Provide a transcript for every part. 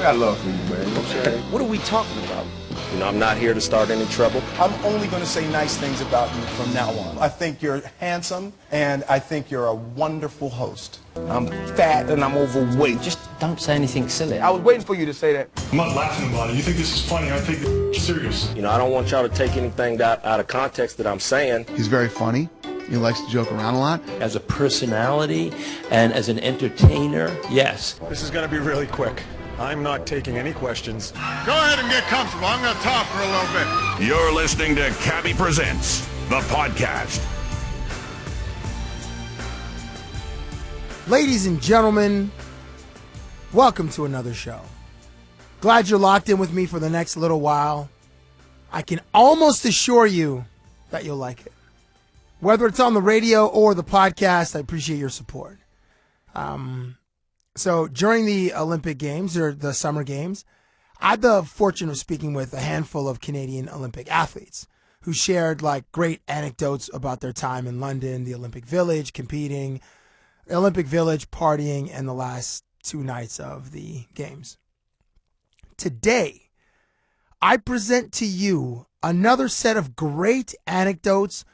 got love for you, man. You know what I'm saying? What are we talking about? You know, I'm not here to start any trouble. I'm only going to say nice things about you from now on. I think you're handsome, and I think you're a wonderful host. I'm fat and I'm overweight. Just don't say anything silly. I was waiting for you to say that. I'm not laughing about it. You think this is funny? I take it serious. You know, I don't want y'all to take anything out of context that I'm saying. He's very funny. He likes to joke around a lot. As a personality and as an entertainer, yes. This is going to be really quick. I'm not taking any questions. Go ahead and get comfortable. I'm going to talk for a little bit. You're listening to Cabbie Presents, the podcast. Ladies and gentlemen, welcome to another show. Glad you're locked in with me for the next little while. I can almost assure you that you'll like it. Whether it's on the radio or the podcast, I appreciate your support. So during the Olympic Games or the Summer Games, I had the fortune of speaking with a handful of Canadian Olympic athletes who shared like great anecdotes about their time in London, the Olympic Village, competing, Olympic Village, partying, and the last 2 nights of the Games. Today, I present to you another set of great anecdotes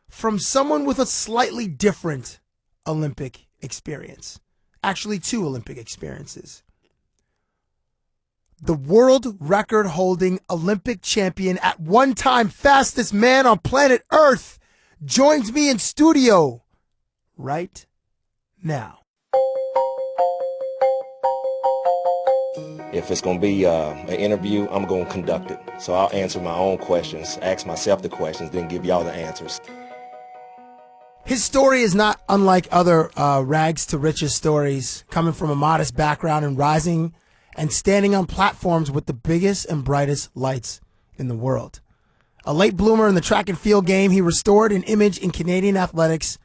from someone with a slightly different Olympic experience. Actually, 2 Olympic experiences. The world record holding Olympic champion, at one time fastest man on planet Earth, joins me in studio right now. If it's going to be an interview, I'm going to conduct it. So I'll answer my own questions, ask myself the questions, then give y'all the answers. His story is not unlike other rags to riches stories, coming from a modest background and rising and standing on platforms with the biggest and brightest lights in the world. A late bloomer in the track and field game, he restored an image in Canadian athletics,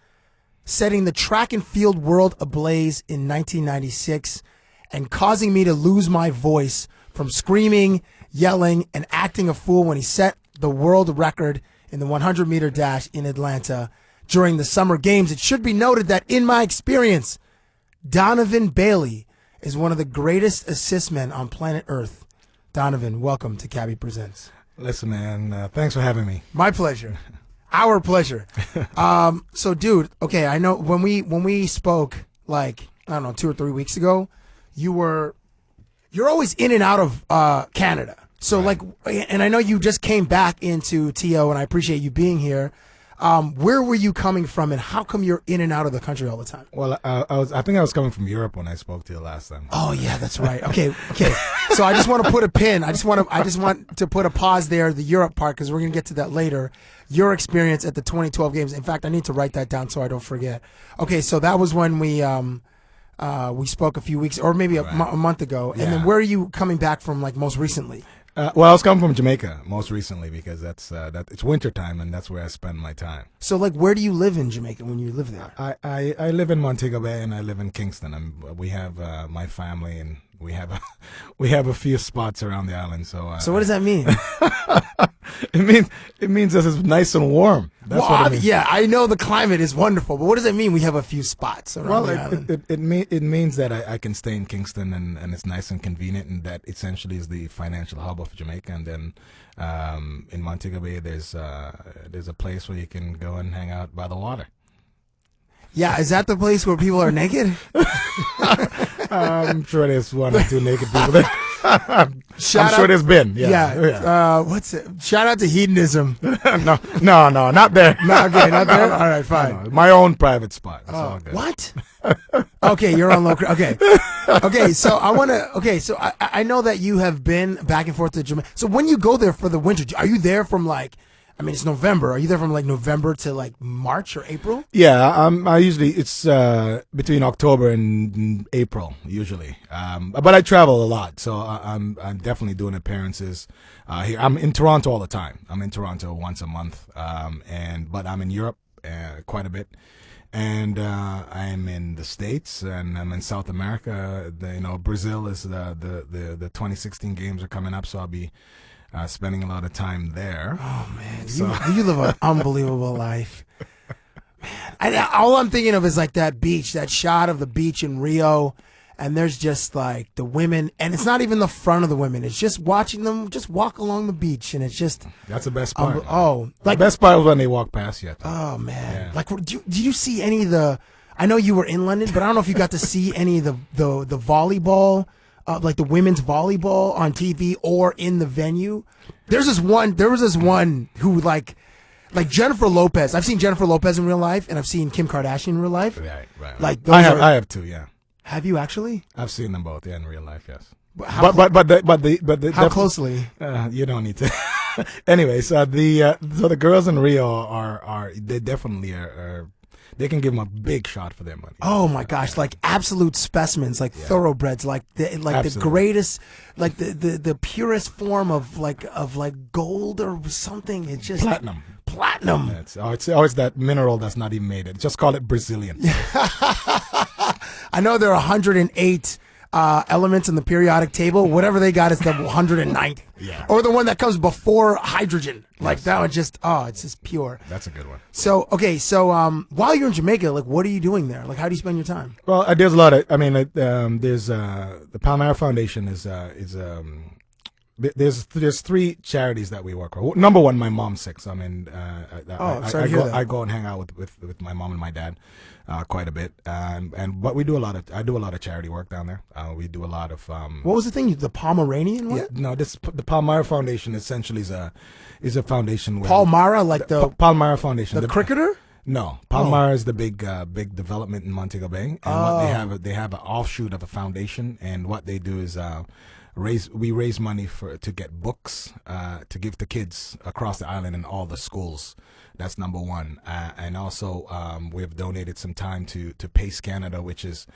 setting the track and field world ablaze in 1996 and causing me to lose my voice from screaming, yelling, and acting a fool when he set the world record in the 100-meter dash in Atlanta during the Summer Games. It should be noted that in my experience, Donovan Bailey is one of the greatest assist men on planet Earth. Donovan, welcome to Cabbie Presents. Listen, man, thanks for having me. My pleasure. Our pleasure. So, dude, okay, I know when we spoke, like, I don't know, 2 or 3 weeks ago, you're always in and out of Canada. So, right. And I know you just came back into TO, and I appreciate you being here. Where were you coming from, and how come you're in and out of the country all the time? Well, I think I was coming from Europe when I spoke to you last time. Oh yeah, that's right. Okay. So I just want to put a pin. I just want to put a pause there, the Europe part, because we're gonna get to that later. Your experience at the 2012 Games. In fact, I need to write that down so I don't forget. Okay, so that was when we spoke a few weeks, or maybe a month ago. Yeah. And then where are you coming back from, like, most recently? Well, I was coming from Jamaica most recently because it's winter time and that's where I spend my time. So, like, where do you live in Jamaica when you live there? I live in Montego Bay and I live in Kingston. We have my family and we have a few spots around the island. So what does that mean? It means that it's nice and warm. That's what it means. Yeah, I know the climate is wonderful, but what does it mean? We have a few spots around the island. It means that I can stay in Kingston and it's nice and convenient, and that essentially is the financial hub of Jamaica. And then in Montego Bay, there's a place where you can go and hang out by the water. Yeah, is that the place where people are naked? I'm sure there's 1 or 2 naked people there. Shout I'm sure there's been. Yeah. What's it? Shout out to hedonism. No, not there. Okay, not there? All right, fine. No, my own private spot. It's all good. What? Okay, you're on local. Okay. So I know that you have been back and forth to Jamaica. So when you go there for the winter, are you there from it's November. Are you there from November to March or April? Yeah, it's between October and April usually. But I travel a lot, so I'm definitely doing appearances here. I'm in Toronto all the time. I'm in Toronto once a month, but I'm in Europe quite a bit, and I'm in the States and I'm in South America. Brazil is the 2016 Games are coming up, so I'll be spending a lot of time there. Oh man, you live an unbelievable life, man. All I'm thinking of is that beach, that shot of the beach in Rio, and there's just like the women, and it's not even the front of the women. It's just watching them just walk along the beach, and it's just That's the best part. Like the best part was when they walk past you. oh man, Yeah. like did you see any of the? I know you were in London, but I don't know if you got to see any of the volleyball, like the women's volleyball on TV or in the venue. There was this one who like Jennifer Lopez. I've seen Jennifer Lopez in real life, and I've seen Kim Kardashian in real life. Right. Like I have too. Yeah. Have you actually? I've seen them both. Yeah, in real life. Yes. But How closely? You don't need to. Anyways, so the girls in Rio are they definitely are. They can give them a big shot for their money. Oh my gosh, like absolute specimens, like thoroughbreds, like the greatest, like the purest form of like gold or something. It's just platinum. It's always that mineral that's not even made. Just call it Brazilian. I know there are 108 elements in the periodic table. Whatever they got is the 109th. Yeah. Or the one that comes before hydrogen. Like that one just, it's just pure. That's a good one. So, okay, while you're in Jamaica, like what are you doing there? Like how do you spend your time? Well, there's a lot of, there's the Palmyra Foundation there's 3 charities that we work with. Number one, my mom's sick. So I go and hang out with my mom and my dad quite a bit. But I do a lot of charity work down there. We do a lot of what was the thing? The Pomeranian one? Yeah, no, the Palmyra Foundation essentially is a foundation where Palmyra, like the Palmyra Foundation, the cricketer. No, Palmyra is the big development in Montego Bay, and what they have an offshoot of a foundation, and what they do is we raise money to get books to give to kids across the island in all the schools. That's number one, and also we've donated some time to Pace Canada, which is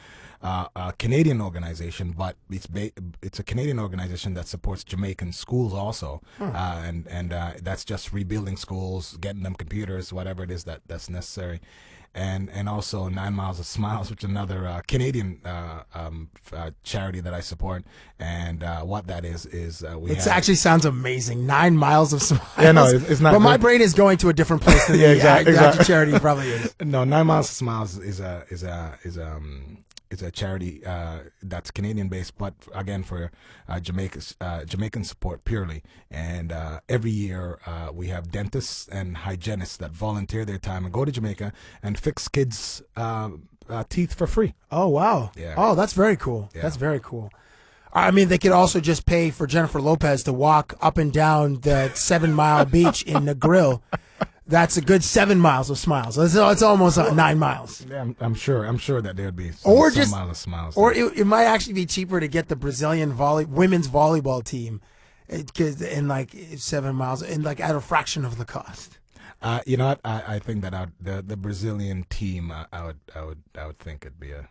a Canadian organization, but it's a Canadian organization that supports Jamaican schools also, and that's just rebuilding schools, getting them computers, whatever it is that's necessary. And also 9 Miles of Smiles, which is another Canadian charity that I support. And what that is it actually sounds amazing. 9 Miles of Smiles. Yeah, no, it's not. But my brain is going to a different place than exactly. charity probably is. No, 9 Miles of Smiles is a charity that's Canadian based, but again for Jamaican support purely. And every year we have dentists and hygienists that volunteer their time and go to Jamaica and fix kids' teeth for free. Oh wow! Yeah. Oh, that's very cool. Yeah. That's very cool. I mean, they could also just pay for Jennifer Lopez to walk up and down the 7 Mile beach in the grill. That's a good 7 miles of smiles. It's almost 9 miles. Yeah, I'm sure that there'd be some mile of smiles. Or it might actually be cheaper to get the Brazilian women's volleyball team, in like 7 miles, and like at a fraction of the cost. You know what? I think that the Brazilian team, I would think it'd be a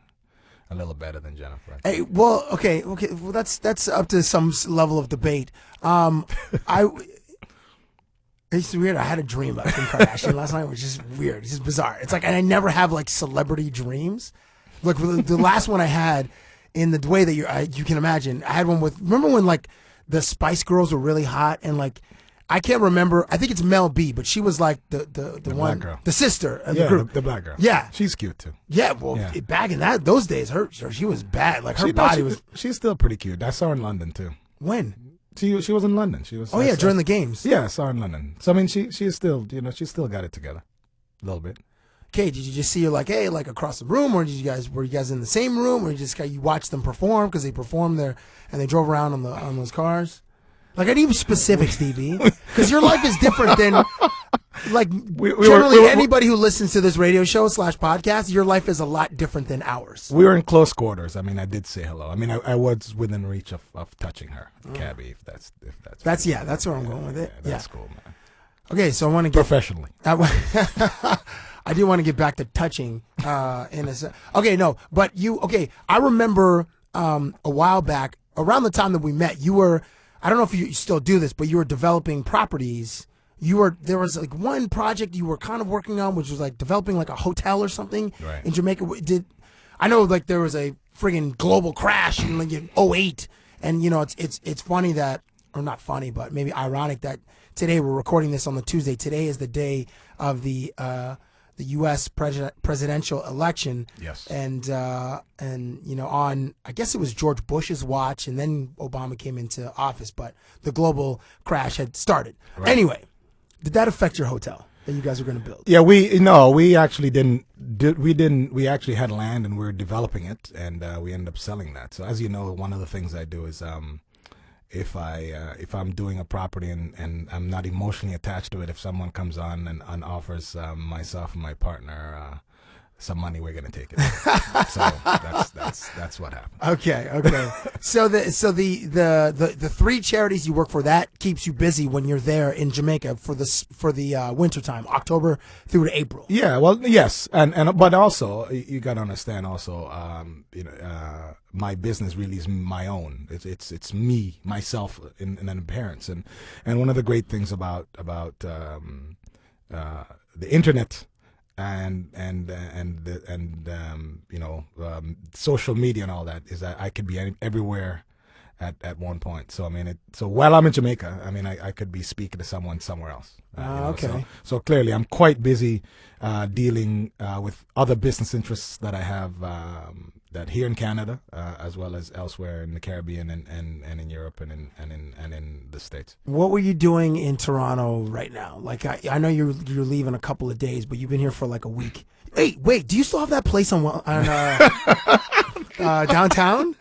little better than Jennifer. Hey, well, okay. Well, that's up to some level of debate. It's weird. I had a dream about Kim Kardashian last night, which is weird. It's just bizarre. It's like, and I never have like celebrity dreams. Look, the last one I had, in the way that you can imagine, I had one with. Remember when like the Spice Girls were really hot, and like I can't remember. I think it's Mel B, but she was like the one, black girl, the sister of the group, the black girl. Yeah, she's cute too. Yeah, well, back in those days, she was bad. Like her body was. She's still pretty cute. I saw her in London too. When? She was in London. She was. Oh yeah, during the games. Yeah, I saw her in London. So I mean, she's still, she's still got it together, a little bit. Okay, did you just see her like, hey, like across the room, or were you guys in the same room, or you watched them perform because they performed there and they drove around on those cars? Like I need specifics, DB, because your life is different than like generally anybody who listens to this radio show / podcast. Your life is a lot different than ours. We were in close quarters. I mean, I did say hello. I mean, I was within reach of touching her, Cabbie. If that's that's where I'm going with it. Yeah, that's cool, man. Okay, so I want to get professionally. I do want to get back to touching in a okay, no, but I remember a while back around the time that we met, you were, I don't know if you still do this, but you were developing properties. There was like one project you were kind of working on, which was like developing like a hotel or something in Jamaica. I know like there was a friggin' global crash in like in 2008, and it's funny that, or not funny, but maybe ironic that today we're recording this on the Tuesday. Today is the day of the the U.S. presidential election. Yes. And on, I guess it was George Bush's watch, and then Obama came into office, but the global crash had started. Right. Anyway, did that affect your hotel that you guys were going to build? Yeah, we actually didn't. We actually had land and we were developing it, and we ended up selling that. So as you know, one of the things I do is if I'm doing a property and I'm not emotionally attached to it, if someone comes on and offers myself and my partner some money, we're gonna take it. So that's what happened. Okay. So the three charities you work for, that keeps you busy when you're there in Jamaica for the winter time, October through to April. Yeah, well, yes, and but also you got to understand also, my business really is my own. It's me, myself, in an appearance, and one of the great things about the internet and social media and all that is that I could be everywhere at one point. So I mean, so while I'm in Jamaica, I mean, I could be speaking to someone somewhere else. Okay. So clearly, I'm quite busy dealing with other business interests that I have that here in Canada, as well as elsewhere in the Caribbean and in Europe and in the States. What were you doing in Toronto right now? Like I know you're leaving a couple of days, but you've been here for like a week. Hey, wait, do you still have that place on downtown?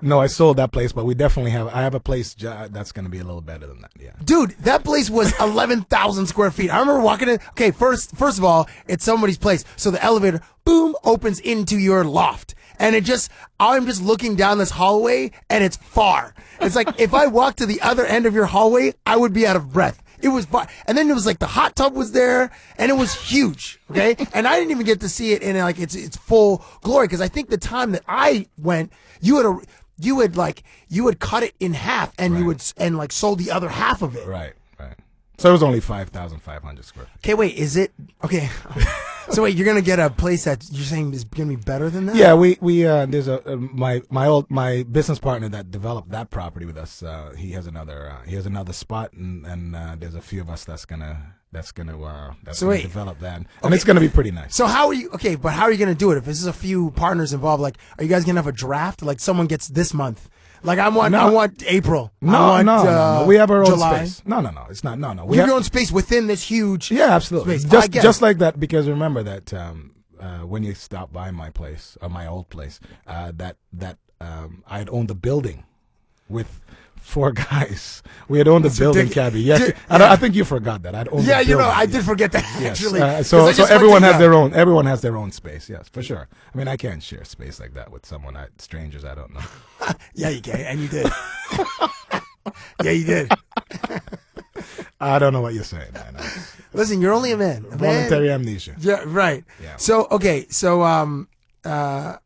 No, I sold that place, but we definitely have. I have a place that's going to be a little better than that. Yeah, dude, that place was 11,000 square feet. I remember walking in. Okay, first of all, it's somebody's place, so the elevator boom opens into your loft, and I'm just looking down this hallway, and it's far. It's like if I walked to the other end of your hallway, I would be out of breath. It was far. And then it was like the hot tub was there, and it was huge. Okay, and I didn't even get to see it in like its full glory, because I think the time that I went, you had cut it in half, and right. you would sold the other half of it. Right. So it was only 5,500 square feet. Okay, wait, is it okay? So wait, you're gonna get a place that you're saying is gonna be better than that? Yeah, we there's my business partner that developed that property with us. He has another spot, and there's a few of us that's gonna develop that, and it's gonna be pretty nice. So how are you? Okay, but how are you gonna do it if there's a few partners involved? Like, are you guys gonna have a draft? Like, someone gets this month. Like I want April. No. We have our own July. space. No. It's not. No. We have your own space within this huge. Yeah, absolutely. Space. Just like that. Because remember that when you stop by my place or my old place, that I had owned the building with 4 guys. We had owned the building, Cabbie. Yeah, I think you forgot that. I'd owned the building. I did forget that actually. So everyone has their own. Everyone has their own space. Yes, for sure. I mean, I can't share space like that with strangers I don't know. Yeah, you can, and you did. Yeah, you did. I don't know what you're saying, man. Listen, you're only a man. Voluntary amnesia. Yeah, right. Yeah. So okay, tell me about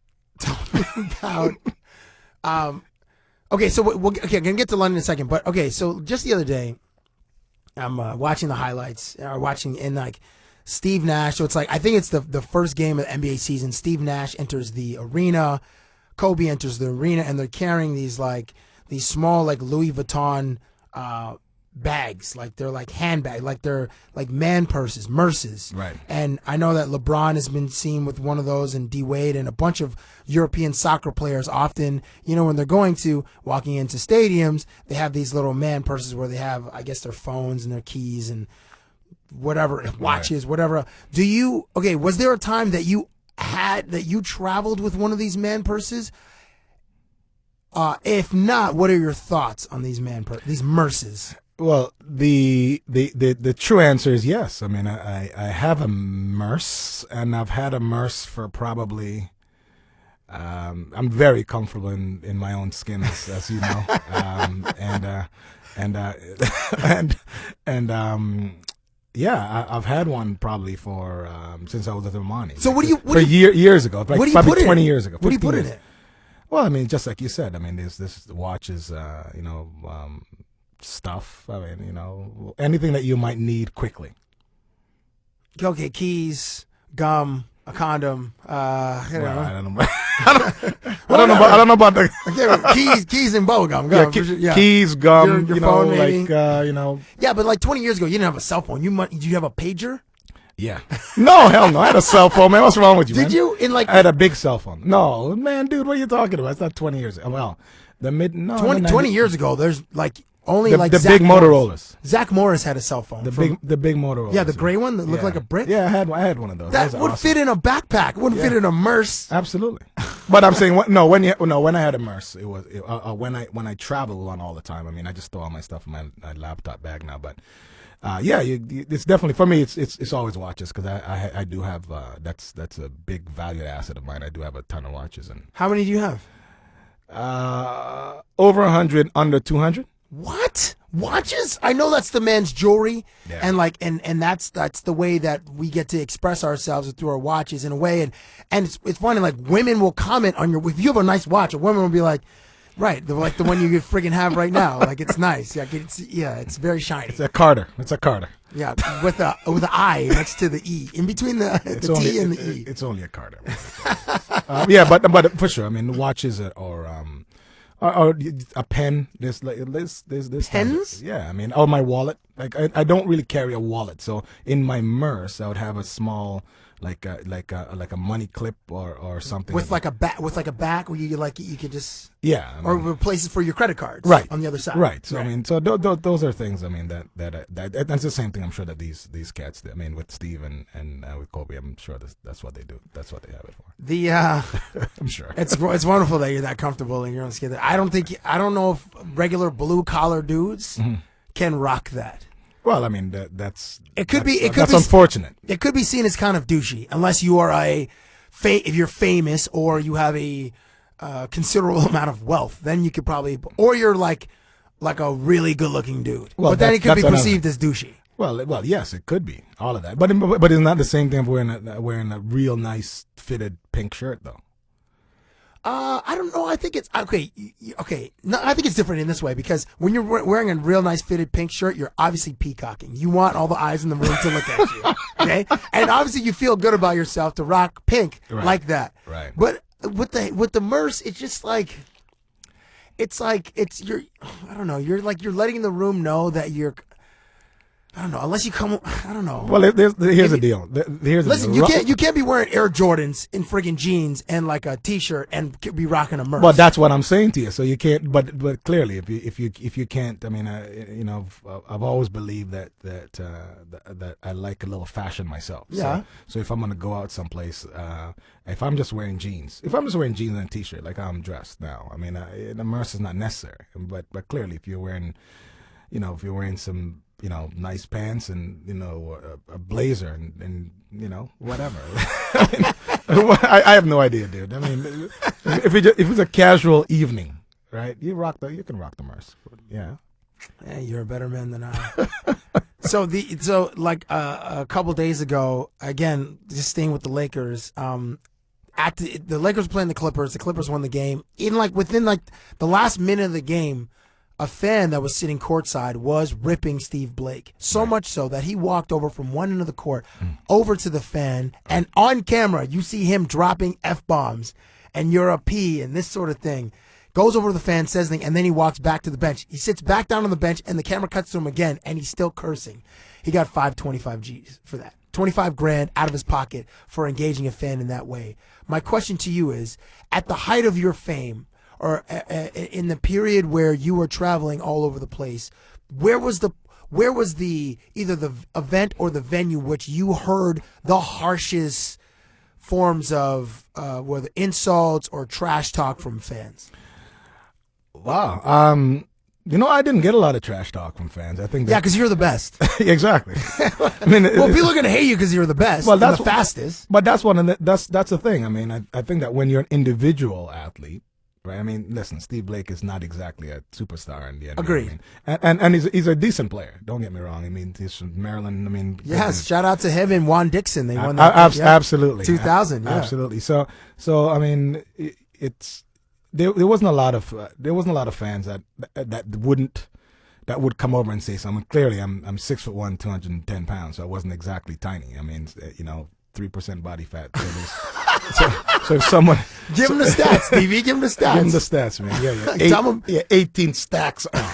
okay, so I'm gonna get to London in a second, but okay, so just the other day, I'm watching the highlights, Steve Nash. So it's like, I think it's the first game of the NBA season. Steve Nash enters the arena, Kobe enters the arena, and they're carrying these small Louis Vuitton bags, like they're like handbags, like they're like man purses, Merces. Right. And I know that LeBron has been seen with one of those, and D Wade, and a bunch of European soccer players often, when they're walking into stadiums, they have these little man purses where they have, I guess, their phones and their keys and whatever, watches, whatever. Was there a time that you traveled with one of these man purses? If not, what are your thoughts on these these Merces? Well, the true answer is yes. I mean, I have a Merce, and I've had a Merce for probably. I'm very comfortable in my own skin, as you know, yeah, I've had one probably for since I was at Omani. So years ago, like probably 20 years ago. What do you put in it? Well, I mean, just like you said, I mean, there's this watches, stuff. I mean, anything that you might need quickly. Okay, keys, gum. a condom. I don't know. I don't know about the keys and bubble gum. Keys, gum. Your phone, maybe. Yeah, but like 20 years ago, you didn't have a cell phone. Did you have a pager? Yeah. No, hell no. I had a cell phone, man. What's wrong with you, man? Did you? I had a big cell phone. No, man, dude, what are you talking about? It's not 20 years ago. Well, 20 years ago, there's like only the big Motorola's. Zach Morris had a cell phone. The big Motorola. Yeah, the gray one that looked like a brick. Yeah, I had one of those. That would fit in a backpack. It wouldn't fit in a Merce. Absolutely. But I'm saying when I had a Merce, it was when I travel on all the time. I mean, I just store all my stuff in my laptop bag now. But it's definitely for me. It's always watches because I do have that's a big valued asset of mine. I do have a ton of watches. And how many do you have? Over 100, under 200. What? Watches? I know that's the man's jewelry, and that's the way that we get to express ourselves through our watches in a way, and it's funny. Like women will comment on if you have a nice watch, a woman will be like, right, like the one you friggin' have right now, like it's nice. It's very shiny. It's a Carter. Yeah, with a I next to the E, in between the T and the E. It's only a Carter. But for sure, I mean, watches or a pen. There's pens. Yeah, I mean, or my wallet. Like I don't really carry a wallet, so in my Merce I would have a small like a money clip or something with like a back where you could just or places for your credit cards on the other side. Right. So I mean, so those are things. I mean that's the same thing. I'm sure that these cats. I mean, with Steve and with Kobe, I'm sure that's what they do. That's what they have it for. I'm sure it's wonderful that you're that comfortable in your own skin. I don't know if regular blue collar dudes can rock that. Well, I mean that's unfortunate. It could be seen as kind of douchey unless you are if you're famous or you have a considerable amount of wealth. Then you could probably, or you're like a really good looking dude. Well, but then it could be perceived as douchey. Well, yes, it could be all of that. But it's not the same thing if wearing a real nice fitted pink shirt though. I don't know. I think it's okay. No, I think it's different in this way because when you're wearing a real nice fitted pink shirt, you're obviously peacocking. You want all the eyes in the room to look at you. Okay, and obviously you feel good about yourself to rock pink like that. Right. But with the Merce, it's just like you're. I don't know. You're letting the room know that you're. I don't know. Unless you come, I don't know. Well, here's the deal. Listen, you can't be wearing Air Jordans in friggin' jeans and like a T-shirt and be rocking a Merce. Well, that's what I'm saying to you. So you can't. But clearly, if you can't, I mean, I've always believed that I like a little fashion myself. Yeah. So if I'm gonna go out someplace, if I'm just wearing jeans and a T-shirt like I'm dressed now, I mean, the Merce is not necessary. But clearly, if you're wearing some. Nice pants and a blazer and whatever. I have no idea, dude. I mean, if it's a casual evening, right? You can rock the Merce. Yeah. You're a better man than I. So a couple days ago, again, just staying with the Lakers. The Lakers were playing the Clippers. The Clippers won the game. Within the last minute of the game. A fan that was sitting courtside was ripping Steve Blake. So much so that he walked over from one end of the court over to the fan, and on camera you see him dropping F-bombs and you're a P and this sort of thing. Goes over to the fan, says thing, and then he walks back to the bench. He sits back down on the bench and the camera cuts to him again and he's still cursing. He got 525 G's for that. 25 grand out of his pocket for engaging a fan in that way. My question to you is, at the height of your fame, or in the period where you were traveling all over the place, where was the either the event or the venue which you heard the harshest forms of whether insults or trash talk from fans? Wow. I didn't get a lot of trash talk from fans. I think because you're the best. Exactly. I mean, people are going to hate you because you're the best. Well, that's the fastest. But that's the thing. I mean, I think that when you're an individual athlete. Right. I mean, listen, Steve Blake is not exactly a superstar in the NBA. Agreed. I mean. And he's a decent player. Don't get me wrong. I mean, he's from Maryland. I mean, yes. Shout out to him and Juan Dixon. They won that. Absolutely. 2000. Yeah. Absolutely. So I mean, there wasn't a lot of fans that would come over and say something. Clearly, I'm 6'1", 210 pounds, so I wasn't exactly tiny. I mean, 3% body fat. So if someone Give him the stats, Stevie. Give him the stats. give him the stats, man. Yeah. Tell him. 18 stacks on.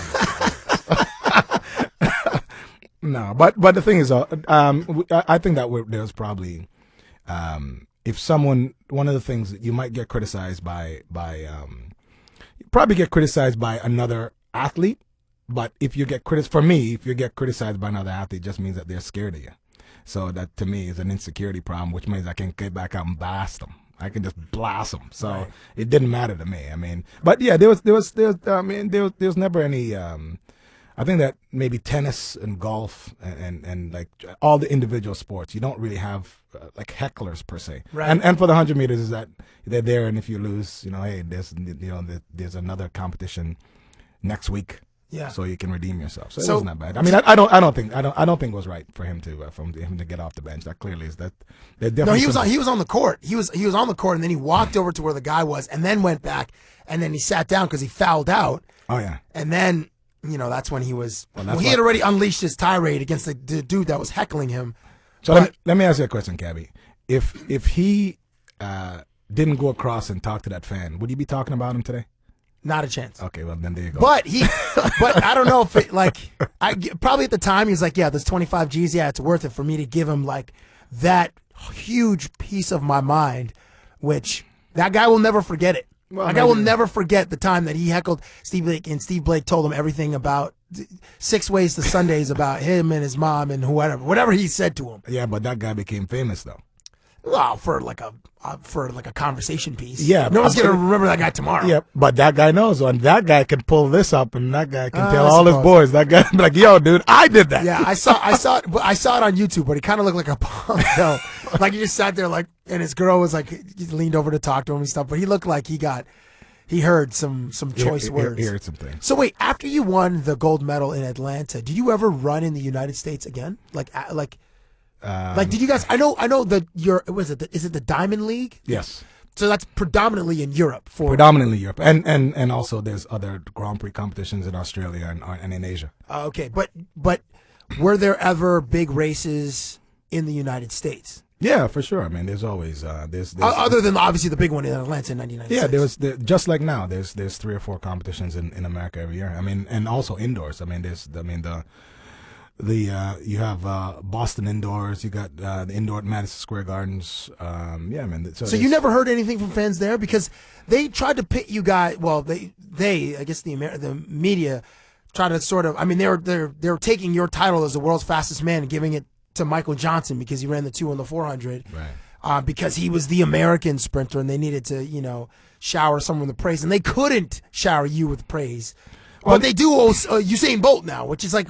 No, but the thing is, I think that there's probably, if someone, one of the things that you might get criticized by another athlete, but if you get if you get criticized by another athlete, it just means that they're scared of you. So that to me is an insecurity problem, which means I can get back out and blast them. I can just blast them. So it didn't matter to me. I mean, but yeah, there was never any. I think that maybe tennis and golf and like all the individual sports, you don't really have like hecklers per se. Right. And for the 100 meters is that they're there, and if you lose, hey, there's another competition next week. Yeah. So you can redeem yourself. So it wasn't that bad. I mean, I don't think it was right for him to get off the bench. That clearly is that. No, he was on the court. He was on the court, and then he walked over to where the guy was, and then went back, and then he sat down because he fouled out. Oh yeah. And then that's when he was. Well, he had already unleashed his tirade against the dude that was heckling him. So let me ask you a question, Cabbie. If he didn't go across and talk to that fan, would you be talking about him today? Not a chance. Okay, well then there you go. But I don't know if it probably at the time he was like, yeah, there's 25 G's. Yeah, it's worth it for me to give him like that huge piece of my mind, which that guy will never forget it. That guy will never forget the time that he heckled Steve Blake, and Steve Blake told him everything about 6 Ways to Sundays about him and his mom and whatever he said to him. Yeah, but that guy became famous though. Well, for like a conversation piece. Yeah, no one's gonna remember that guy tomorrow. Yeah, but that guy knows, and that guy can pull this up, and that guy can tell all his boys. That guy be like, "Yo, dude, I did that." Yeah, I saw it. But I saw it on YouTube, but he kind of looked like a punk. Like he just sat there, like, and his girl was like, he leaned over to talk to him and stuff. But he looked like he heard some choice words. He heard some things. So wait, after you won the gold medal in Atlanta, did you ever run in the United States again? Like did you guys? I know that is it the Diamond League? Yes. So that's predominantly in Europe. Predominantly Europe, and also there's other Grand Prix competitions in Australia and in Asia. Okay, but were there ever big races in the United States? Yeah, for sure. I mean, there's always there's other than obviously the big one in Atlanta in 1996. Yeah, just like now, there's 3 or 4 competitions in America every year. I mean, and also indoors. I mean, you have Boston indoors. You got the indoor at Madison Square Gardens. Yeah, man. So you never heard anything from fans there because they tried to pit you guys. Well, they I guess the media tried to sort of. I mean, they were taking your title as the world's fastest man and giving it to Michael Johnson because he ran the 2 on the 400. Right. Because he was the American sprinter and they needed to shower someone with praise, and they couldn't shower you with praise. But they do owe Usain Bolt now, which is like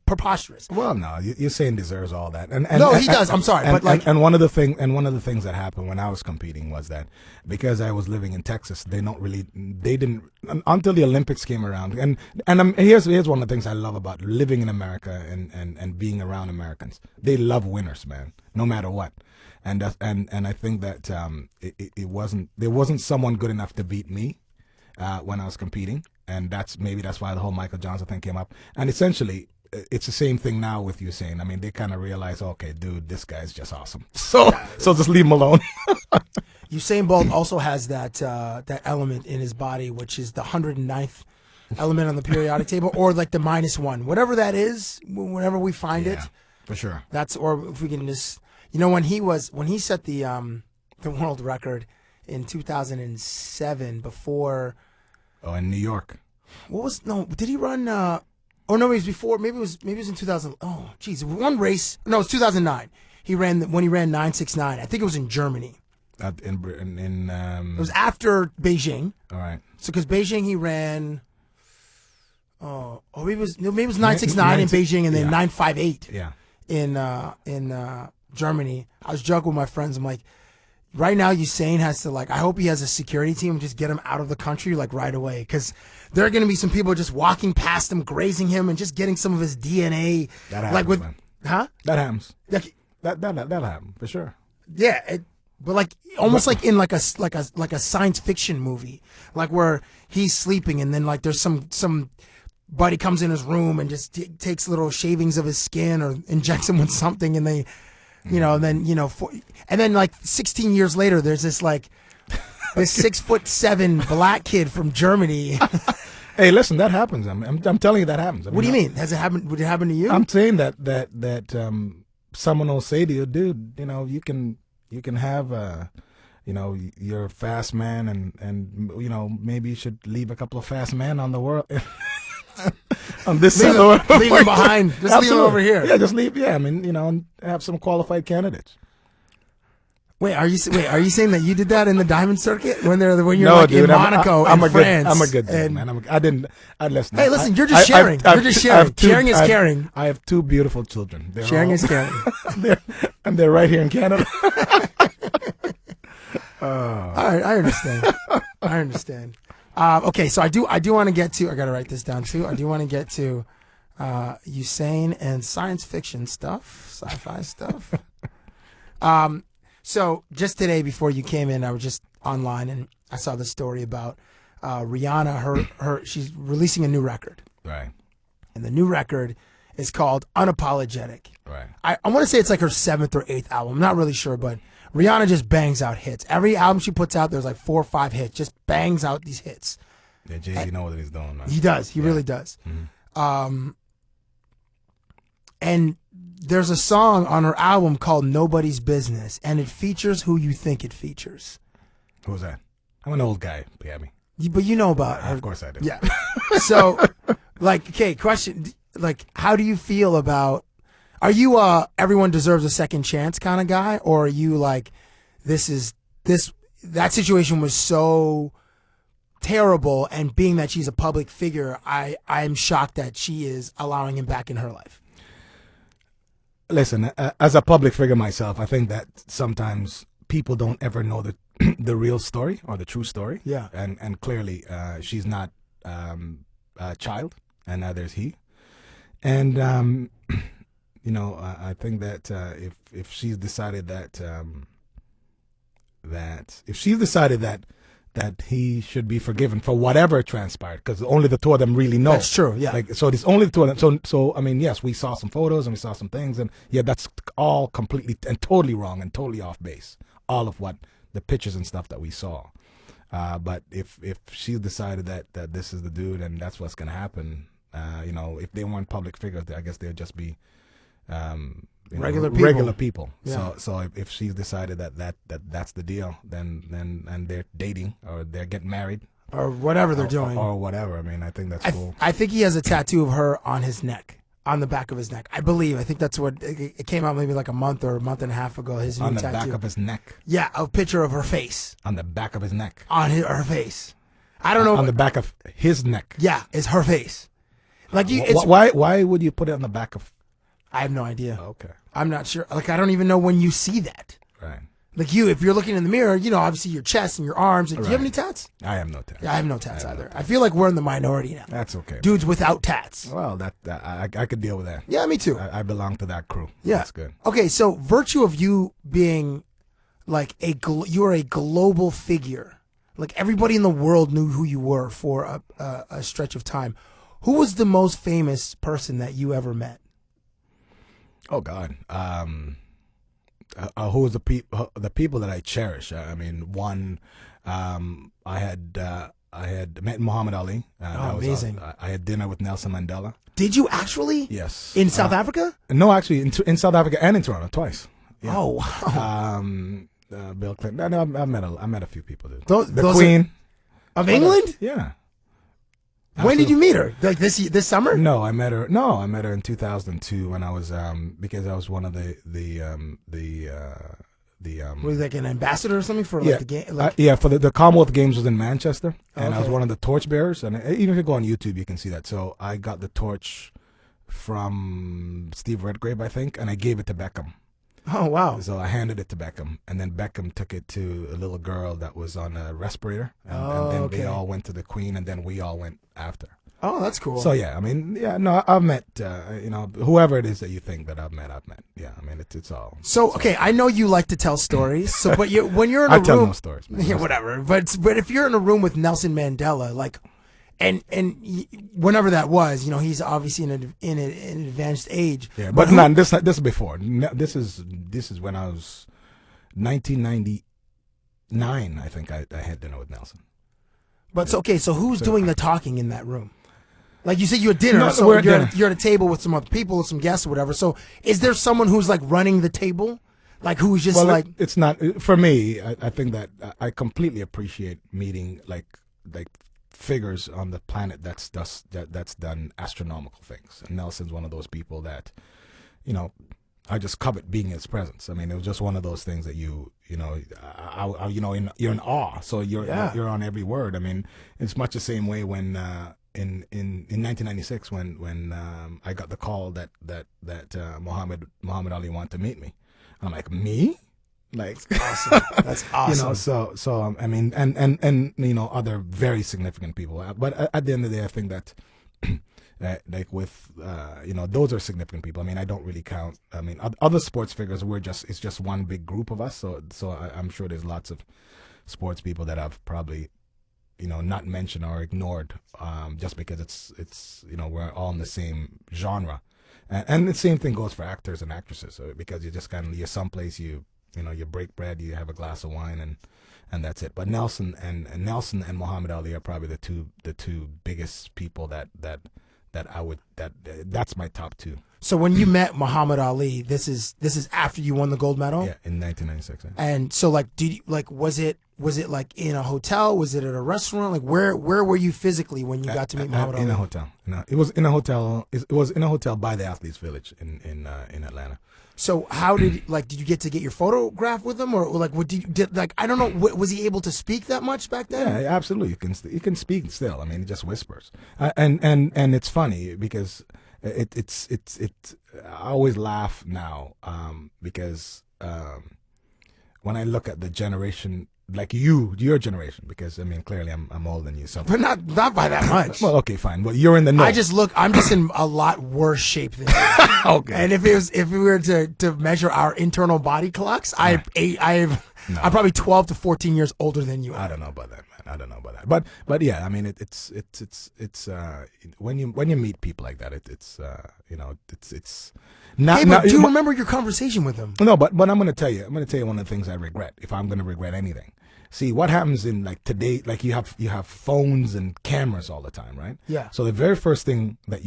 preposterous. Well, no, Usain deserses all that. And no, he does. I'm sorry, and one of the things that happened when I was competing was that because I was living in Texas, they didn't until the Olympics came around. And here's one of the things I love about living in America and being around Americans. They love winners, man, no matter what. And I think that there wasn't someone good enough to beat me when I was competing. And that's why the whole Michael Johnson thing came up. And essentially, it's the same thing now with Usain. I mean, they kind of realize, okay, dude, this guy's just awesome. So just leave him alone. Usain Bolt also has that element in his body, which is the 109th element on the periodic table, or like the -1, whatever that is. Whenever we find it, for sure. Or if we can just, when he set the world record in 2007 before. Oh, in New York. Did he run? Maybe it was before. Maybe it was in 2000. Oh, geez, one race. No, it was 2009. He ran 9.69. I think it was in Germany. It was after Beijing. All right. So because Beijing he ran. Maybe it was 9.69 in Beijing and then 9.58. Yeah. In Germany. I was joking with my friends. I'm like, right now, Usain has to I hope he has a security team just get him out of the country right away because there are going to be some people just walking past him, grazing him, and just getting some of his DNA. That happens, man. Huh? That happens. That happens for sure. Yeah, but almost like in like a science fiction movie, where he's sleeping and then there's some buddy comes in his room and just takes little shavings of his skin or injects him with something and you know, and then, you know, and then like 16 years later, there's this like, this 6'7" black kid from Germany. Hey, listen, that happens. I'm telling you that happens. I mean, What do you mean? Has it happened? Would it happen to you? I'm saying that someone will say to you, dude, you know, you can have you know, you're a fast man, and you know, maybe you should leave a couple of fast men on the world. On this side, leave them behind. Just leave them over here. Yeah, just leave. Yeah, I mean, you know, and have some qualified candidates. Wait, are you saying that you did that in the diamond circuit when you're no, like dude, in Monaco and France? I'm a good dude, man. I listen. Hey, listen, you're just sharing. You're just sharing. Sharing is caring. I have 2 beautiful children. Sharing is caring. they're right here in Canada. All right, I understand. I understand. Okay, so I do want to get to. I got to write this down too. I do want to get to Usain and science fiction stuff, sci-fi stuff. So just today before you came in, I was just online and I saw the story about Rihanna. She's releasing a new record. Right. And the new record is called Unapologetic. Right. I want to say it's like her 7th or 8th album. I'm not really sure, but Rihanna just bangs out hits. Every album she puts out, there's like 4 or 5 hits. Just bangs out these hits. Yeah, Jay-Z knows what he's doing, man. He does. He really does. Mm-hmm. And there's a song on her album called Nobody's Business, and it features who you think it features. Who's that? I'm an old guy, Cabbie. But you know about her. Of course I do. Yeah. So, like, okay, question. Like, how do you feel about, are you everyone deserves a second chance kind of guy, or are you like, that situation was so terrible, and being that she's a public figure, I am shocked that she is allowing him back in her life? Listen, as a public figure myself, I think that sometimes people don't ever know the real story or the true story. Yeah. And clearly, she's not a child, and neither is he. And you know, I think that if she's decided that that he should be forgiven for whatever transpired, because only the 2 of them really know. That's true, yeah. Like, so it's only the 2 of them. So I mean, yes, we saw some photos and we saw some things, and yeah, that's all completely and totally wrong and totally off base. All of what the pictures and stuff that we saw. But if she decided that this is the dude and that's what's gonna happen, you know, if they weren't public figures, I guess they'd just be regular people. Yeah. So if she's decided that's the deal, then and they're dating or they're getting married or whatever they're doing or whatever. I mean, I think that's cool. I think he has a tattoo of her on his neck, on the back of his neck. I think that's what it came out maybe like a month or a month and a half ago. His on new the tattoo. back of his neck. Yeah, a picture of her face on the back of his neck. On her face. I don't know. On the back of his neck. Yeah, it's her face. Like why would you put it on the back of? I have no idea. Okay. I'm not sure. Like, I don't even know when you see that. Right. Like if you're looking in the mirror, you know, obviously your chest and your arms. Do you have any tats? I have no tats. Yeah, I have no tats either. I feel like we're in the minority now. That's okay. Dudes without tats. Well, I could deal with that. Yeah, me too. I belong to that crew. Yeah. That's good. Okay, so virtue of you being like you're a global figure. Like everybody in the world knew who you were for a stretch of time. Who was the most famous person that you ever met? Oh God, who was the people that I cherish? I mean, one, I had met Muhammad Ali. Amazing! I had dinner with Nelson Mandela. Did you actually? Yes. In South Africa? No, actually, in South Africa and in Toronto twice. Yeah. Oh wow. Bill Clinton. No, I met a few people. Dude. The Queen of England. Yeah. When did you meet her? Like this summer? No, I met her. No, I met her in 2002 when I was because I was one of the was like an ambassador or something for like the game? Like... yeah, for the Commonwealth Games was in Manchester, and I was one of the torchbearers. And even if you go on YouTube, you can see that. So I got the torch from Steve Redgrave, I think, and I gave it to Beckham. Oh wow! So I handed it to Beckham, and then Beckham took it to a little girl that was on a respirator, and then they all went to the Queen, and then we all went after. Oh, that's cool. So yeah, I mean, yeah, no, I've met, you know, whoever it is that you think that I've met. Yeah, I mean, it's all. So okay, I know you like to tell stories. So, but when you're in a room, I tell no stories, man. Yeah, whatever. But if you're in a room with Nelson Mandela, like, whenever that was, he's obviously in an advanced age. Yeah, but no, this is before. This is when I was 1999. I think I had dinner with Nelson. But so who's doing the talking in that room? Like you said, you're at dinner, No, so we're at you're dinner. you're at a table with some other people, with some guests or whatever. So is there someone who's like running the table, like who's just like? It's not for me. I think that I completely appreciate meeting like figures on the planet that's done astronomical things. And Nelson's one of those people that, I just covet being in his presence. I mean, it was just one of those things that you're in awe. So you're on every word. I mean, it's much the same way when in 1996 when I got the call that Muhammad Ali wanted to meet me. I'm like, me? Like, awesome. That's awesome. So I mean, and other very significant people. But at the end of the day, I think that like with those are significant people. I mean, I don't really count. I mean, other sports figures, it's just one big group of us. So I'm sure there's lots of sports people that I've probably not mentioned or ignored just because it's we're all in the same genre. And the same thing goes for actors and actresses. So because you just you're someplace you break bread, you have a glass of wine, and that's it. But Nelson and Muhammad Ali are probably the two biggest people that's my top two. So when you met Muhammad Ali, this is after you won the gold medal? Yeah, in 1996. Yeah. And so was it like in a hotel? Was it at a restaurant? Like where were you physically when you got to meet Muhammad Ali? In a hotel. It was in a hotel. It was in a hotel by the Athletes Village in Atlanta. So how did you get to get your photograph with him, or like I don't know, was he able to speak that much back then? Yeah, absolutely. You can speak still. I mean, he just whispers, and it's funny because it's I always laugh now because when I look at the generation. Like your generation, because I mean, clearly I'm older than you, so but not by that much. Well, okay, fine. Well, you're in the know. I'm just in a lot worse shape than you. Okay. And if we were to measure our internal body clocks, I'm probably 12 to 14 years older than you. I don't know about that, man. I don't know about that. But yeah, I mean, it's when you meet people like that, it's not. Hey, but do you remember your conversation with him? No, but I'm going to tell you one of the things I regret, if I'm going to regret anything. See, what happens in like today, like you have phones and cameras all the time, right? Yeah. So the very first thing that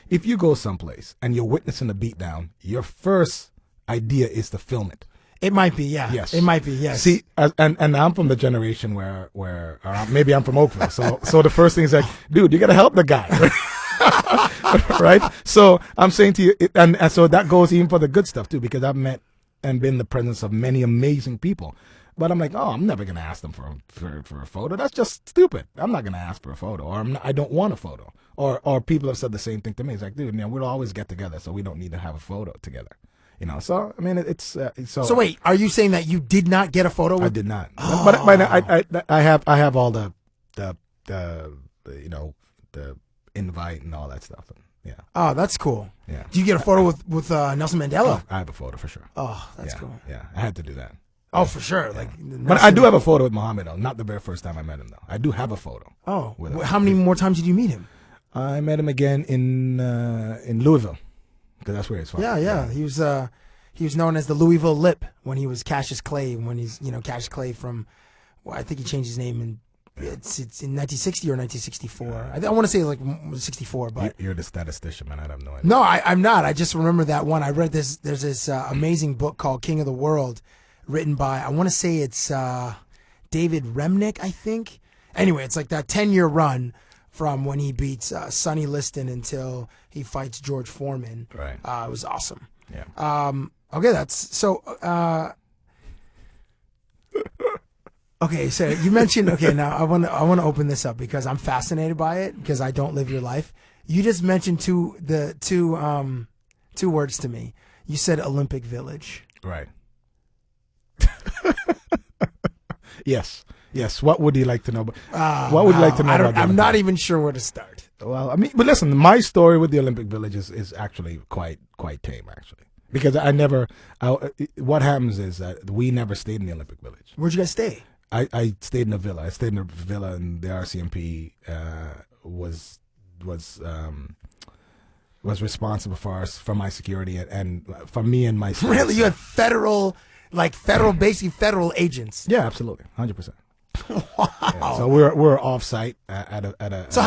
if you go someplace and you're witnessing a beatdown, your first idea is to film it. It might be, yeah. Yes. It might be, yes. See, and I'm from the generation where maybe I'm from Oakville, so the first thing is like, dude, you got to help the guy. Right? So I'm saying to you, and so that goes even for the good stuff too, because I've met and been in the presence of many amazing people. But I'm like, I'm never going to ask them for a photo. That's just stupid. I'm not going to ask for a photo, or I don't want a photo. Or people have said the same thing to me. It's like, dude, we'll always get together, so we don't need to have a photo together. So I mean, it's so. So wait, are you saying that you did not get a photo? I did not. Oh. But I have all the invite and all that stuff. Yeah. Oh, that's cool. Yeah. Did you get a photo with Nelson Mandela? Oh, I have a photo for sure. Oh, that's cool. Yeah, I had to do that. Oh, for sure. Yeah. Like, but I do have a photo with Muhammad, though. Not the very first time I met him, though. I do have a photo. Oh, how many more times did you meet him? I met him again in Louisville, because that's where he's from. Yeah. He was known as the Louisville Lip when he was Cassius Clay. When he's Cassius Clay from, I think he changed his name in it's in 1960 or 1964. I want to say like 64, but you're the statistician, man. I have no idea. No, I'm not. I just remember that one. I read this. There's this amazing book called King of the World, written by, I want to say it's David Remnick, I think. Anyway, it's like that 10-year run from when he beats Sonny Liston until he fights George Foreman. Right. It was awesome. Yeah. Okay, that's so. Okay, so you mentioned. Okay, now I want to open this up because I'm fascinated by it because I don't live your life. You just mentioned two words to me. You said Olympic Village. Right. Yes. What would you like to know? What would you like to know about? I'm not even sure where to start. Well, I mean, but listen, my story with the Olympic Village is actually quite tame, actually, because what happens is that we never stayed in the Olympic Village. Where'd you guys stay? I stayed in a villa. I stayed in a villa in the RCMP was responsible for my security and for me and my staff. Really, you had basically federal agents. Yeah, absolutely, 100%. Wow. Yeah, so we're off site at a. So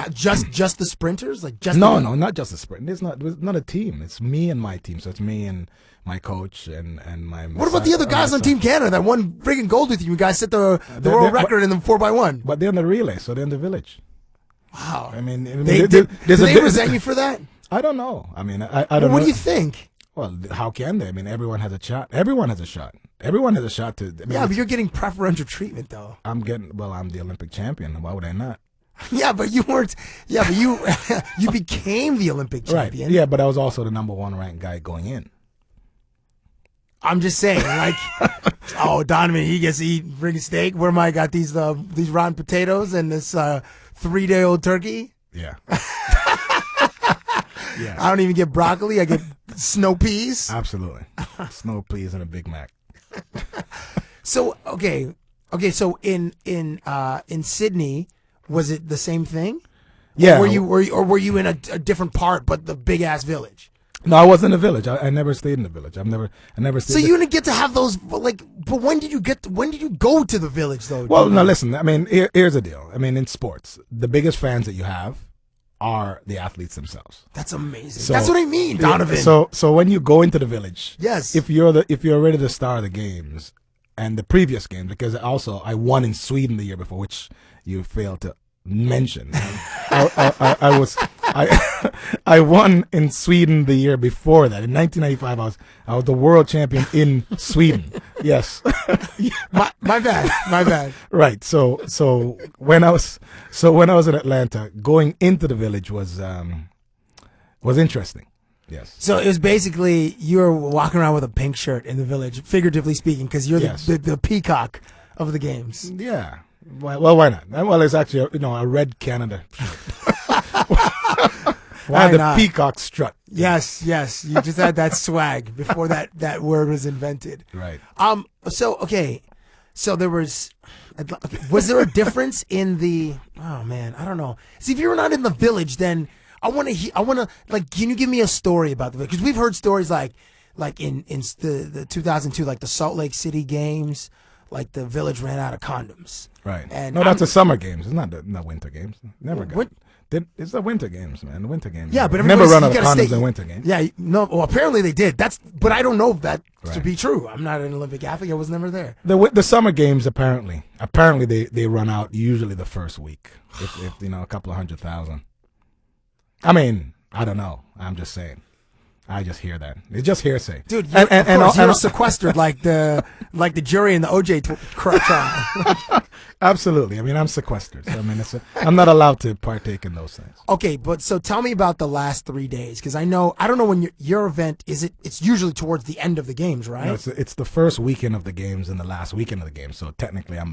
just the sprinters, like just no, not just the sprint. It's not a team. It's me and my team. So it's me and my coach and my. What about the other guys on Team Canada that won friggin' gold with you? You guys set the world record in the 4x1. But they're in the relay, so they're in the village. Wow. I mean, do they resent you for that? I don't know. I mean, I don't know. What do you think? Well, how can they? I mean, everyone has a shot. Everyone has a shot. Everyone has a shot to. I mean, yeah, but you're getting preferential treatment, though. I'm the Olympic champion. Why would I not? Yeah, but you weren't. Yeah, but you you became the Olympic champion. Right. Yeah, but I was also the #1 ranked guy going in. I'm just saying, like, oh, Donovan, he gets to eat friggin' steak. Where am I? Got these rotten potatoes and this 3-day-old turkey. Yeah. Yeah. I don't even get broccoli. I get snow peas. Absolutely. Snow peas and a Big Mac. So okay. So in Sydney, was it the same thing? Yeah. Or were you in a different part, but the big ass village? No, I was in the village. I never stayed in the village. I never stayed. So you didn't get to have those, like, but when did you go to the village though? Well, no, listen. I mean, here's the deal. I mean, in sports, the biggest fans that you have are the athletes themselves. That's amazing. So, that's what I mean, Donovan. So when you go into the village, yes, if you're already the star of the games and the previous games, because also I won in Sweden the year before, which you failed to mention. I won in Sweden the year before that. In 1995, I was the world champion in Sweden. Yes. my bad. Right. So when I was in Atlanta, going into the village was interesting. Yes. So it was basically you were walking around with a pink shirt in the village, figuratively speaking, because you're the peacock of the games. Yeah. Well, why not? Well, it's actually a red Canada shirt. Why I had the not? peacock strut. Yes. You just had that swag before that word was invented. Right. So there was there a difference in the? Oh man, I don't know. See, if you're not in the village, then I want to like. Can you give me a story about the village? Because we've heard stories like in the 2002, like the Salt Lake City games. Like the village ran out of condoms. Right. And no, that's the summer games. It's not winter games. Never got. It's the winter games, man. The winter games. Yeah, but never run out of condoms in winter games. Yeah, no. Well, apparently they did. But I don't know if that to Right. be true. I'm not an Olympic athlete. I was never there. The summer games apparently they run out usually the first week. If a couple of 100,000. I mean, I don't know. I'm just saying. I just hear that. It's just hearsay, dude. You're sequestered like the jury in the OJ trial. Absolutely. I mean, I'm sequestered. So, I mean, I'm not allowed to partake in those things. Okay, but so tell me about the last 3 days, because I don't know when your event is. It's usually towards the end of the games, right? No, it's the first weekend of the games and the last weekend of the games. So technically, I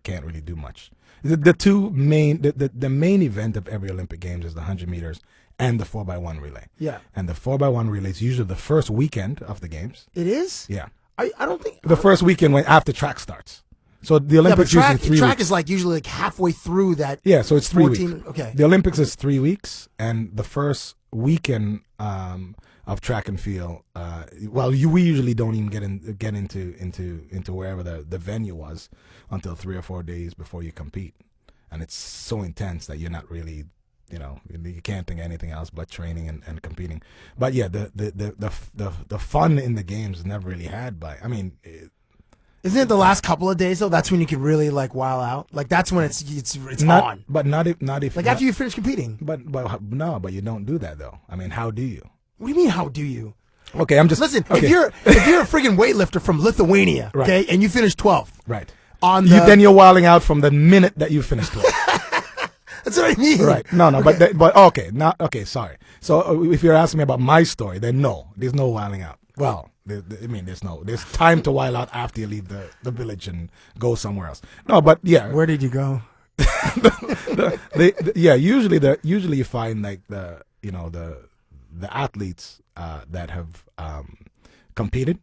can't really do much. The main event of every Olympic Games is the 100 meters. And the 4x1 relay. Yeah. And the 4x1 relay is usually the first weekend of the games. It is? Yeah. I don't think... The first weekend after track starts. So the Olympics usually 3 weeks. Track is like usually like halfway through that... Yeah, so it's 3 weeks. Okay. The Olympics is 3 weeks, and the first weekend of track and field, we usually don't even get into wherever the venue was until 3 or 4 days before you compete. And it's so intense that you're not really... you can't think of anything else but training and competing. But yeah, the fun in the games is never really had by. I mean, isn't it the last couple of days though? That's when you can really like wow out. Like that's when it's not, on. But not if like after you finish competing. But you don't do that though. I mean, how do you? What do you mean? How do you? Okay, I'm just listen. Okay. If you're a freaking weightlifter from Lithuania, right. Okay, and you finish 12th, right? Then you're wilding out from the minute that you finish 12th. That's what I mean. Right. No, okay. but okay. Okay, sorry. So if you're asking me about my story, then no, there's no wilding out. Well, there's time to wild out after you leave the village and go somewhere else. No, but yeah. Where did you go? Usually you find like the athletes that have competed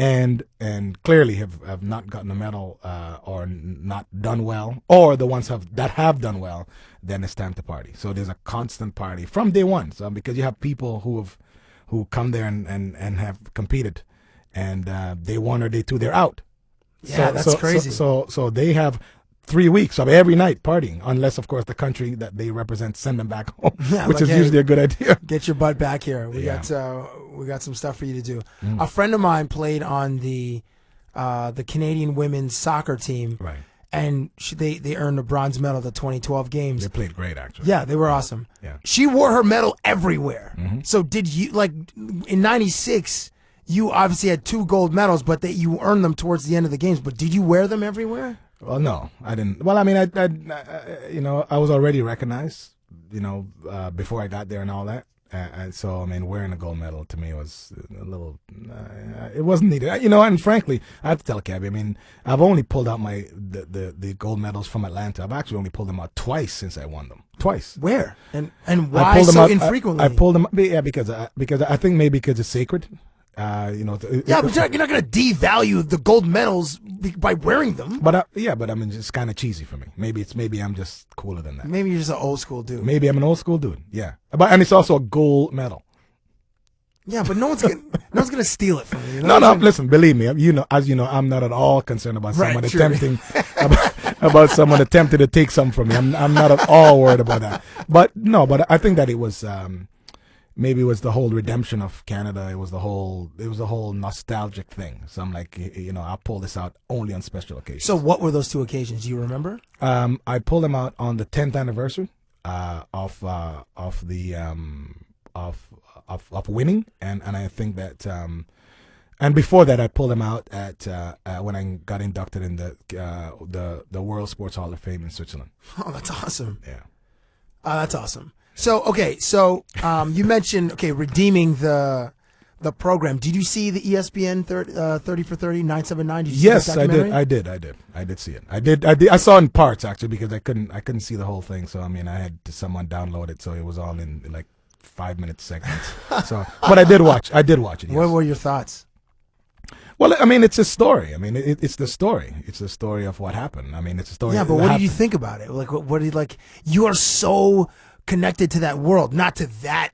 and clearly have not gotten a medal or not done well, or the ones that have done well, then it's time to party. So there's a constant party from day one. So because you have people who come there and have competed, and day one or day two they're out. Yeah, that's crazy. So they have 3 weeks of every night partying, unless of course the country that they represent send them back home, which is usually a good idea. Get your butt back here. We got some stuff for you to do. A friend of mine played on the Canadian women's soccer team, Right. and they earned a bronze medal at the 2012 games. They played great, actually. Yeah, they were awesome. Yeah. She wore her medal everywhere. So did you, like, in '96? You obviously had 2 gold medals, but that you earned them towards the end of the games. But did you wear them everywhere? Well, no, I didn't. Well, I mean, I was already recognized, before I got there and all that. And so, I mean, wearing a gold medal to me was a little, it wasn't needed. And frankly, I have to tell Cabbie, I mean, I've only pulled out the gold medals from Atlanta. I've actually only pulled them out twice since I won them. Twice. Where? And why so infrequently? I pulled them, because I think maybe because it's sacred. But you're not going to devalue the gold medals by wearing them. But I mean, it's kind of cheesy for me. Maybe I'm just cooler than that. Maybe you're just an old school dude. Maybe I'm an old school dude. Yeah, and it's also a gold medal. Yeah, but no one's gonna steal it from you. No. Listen, believe me. As you know, I'm not at all concerned about someone attempting about someone attempting to take something from me. I'm not at all worried about that. But I think that it was. Maybe it was the whole redemption of Canada. It was the whole nostalgic thing. So I'm like, I'll pull this out only on special occasions. So what were those 2 occasions? Do you remember? I pulled them out on the 10th anniversary of winning, and I think that and before that I pulled them out at when I got inducted in the World Sports Hall of Fame in Switzerland. Oh, that's awesome. Yeah. That's awesome. So you mentioned redeeming the program. Did you see the ESPN 30 for 30 979? Did you yes, see that documentary? I did see it. I did. I saw it in parts actually because I couldn't see the whole thing. So I mean, I had someone download it, so it was all in like 5-minute segments. So, but I did watch it. Yes. What were your thoughts? Well, I mean, it's a story. I mean, it's the story. It's the story of what happened. I mean, it's a story. Yeah, but what did you think about it? Like, what did you like? You are so connected to that world, not to that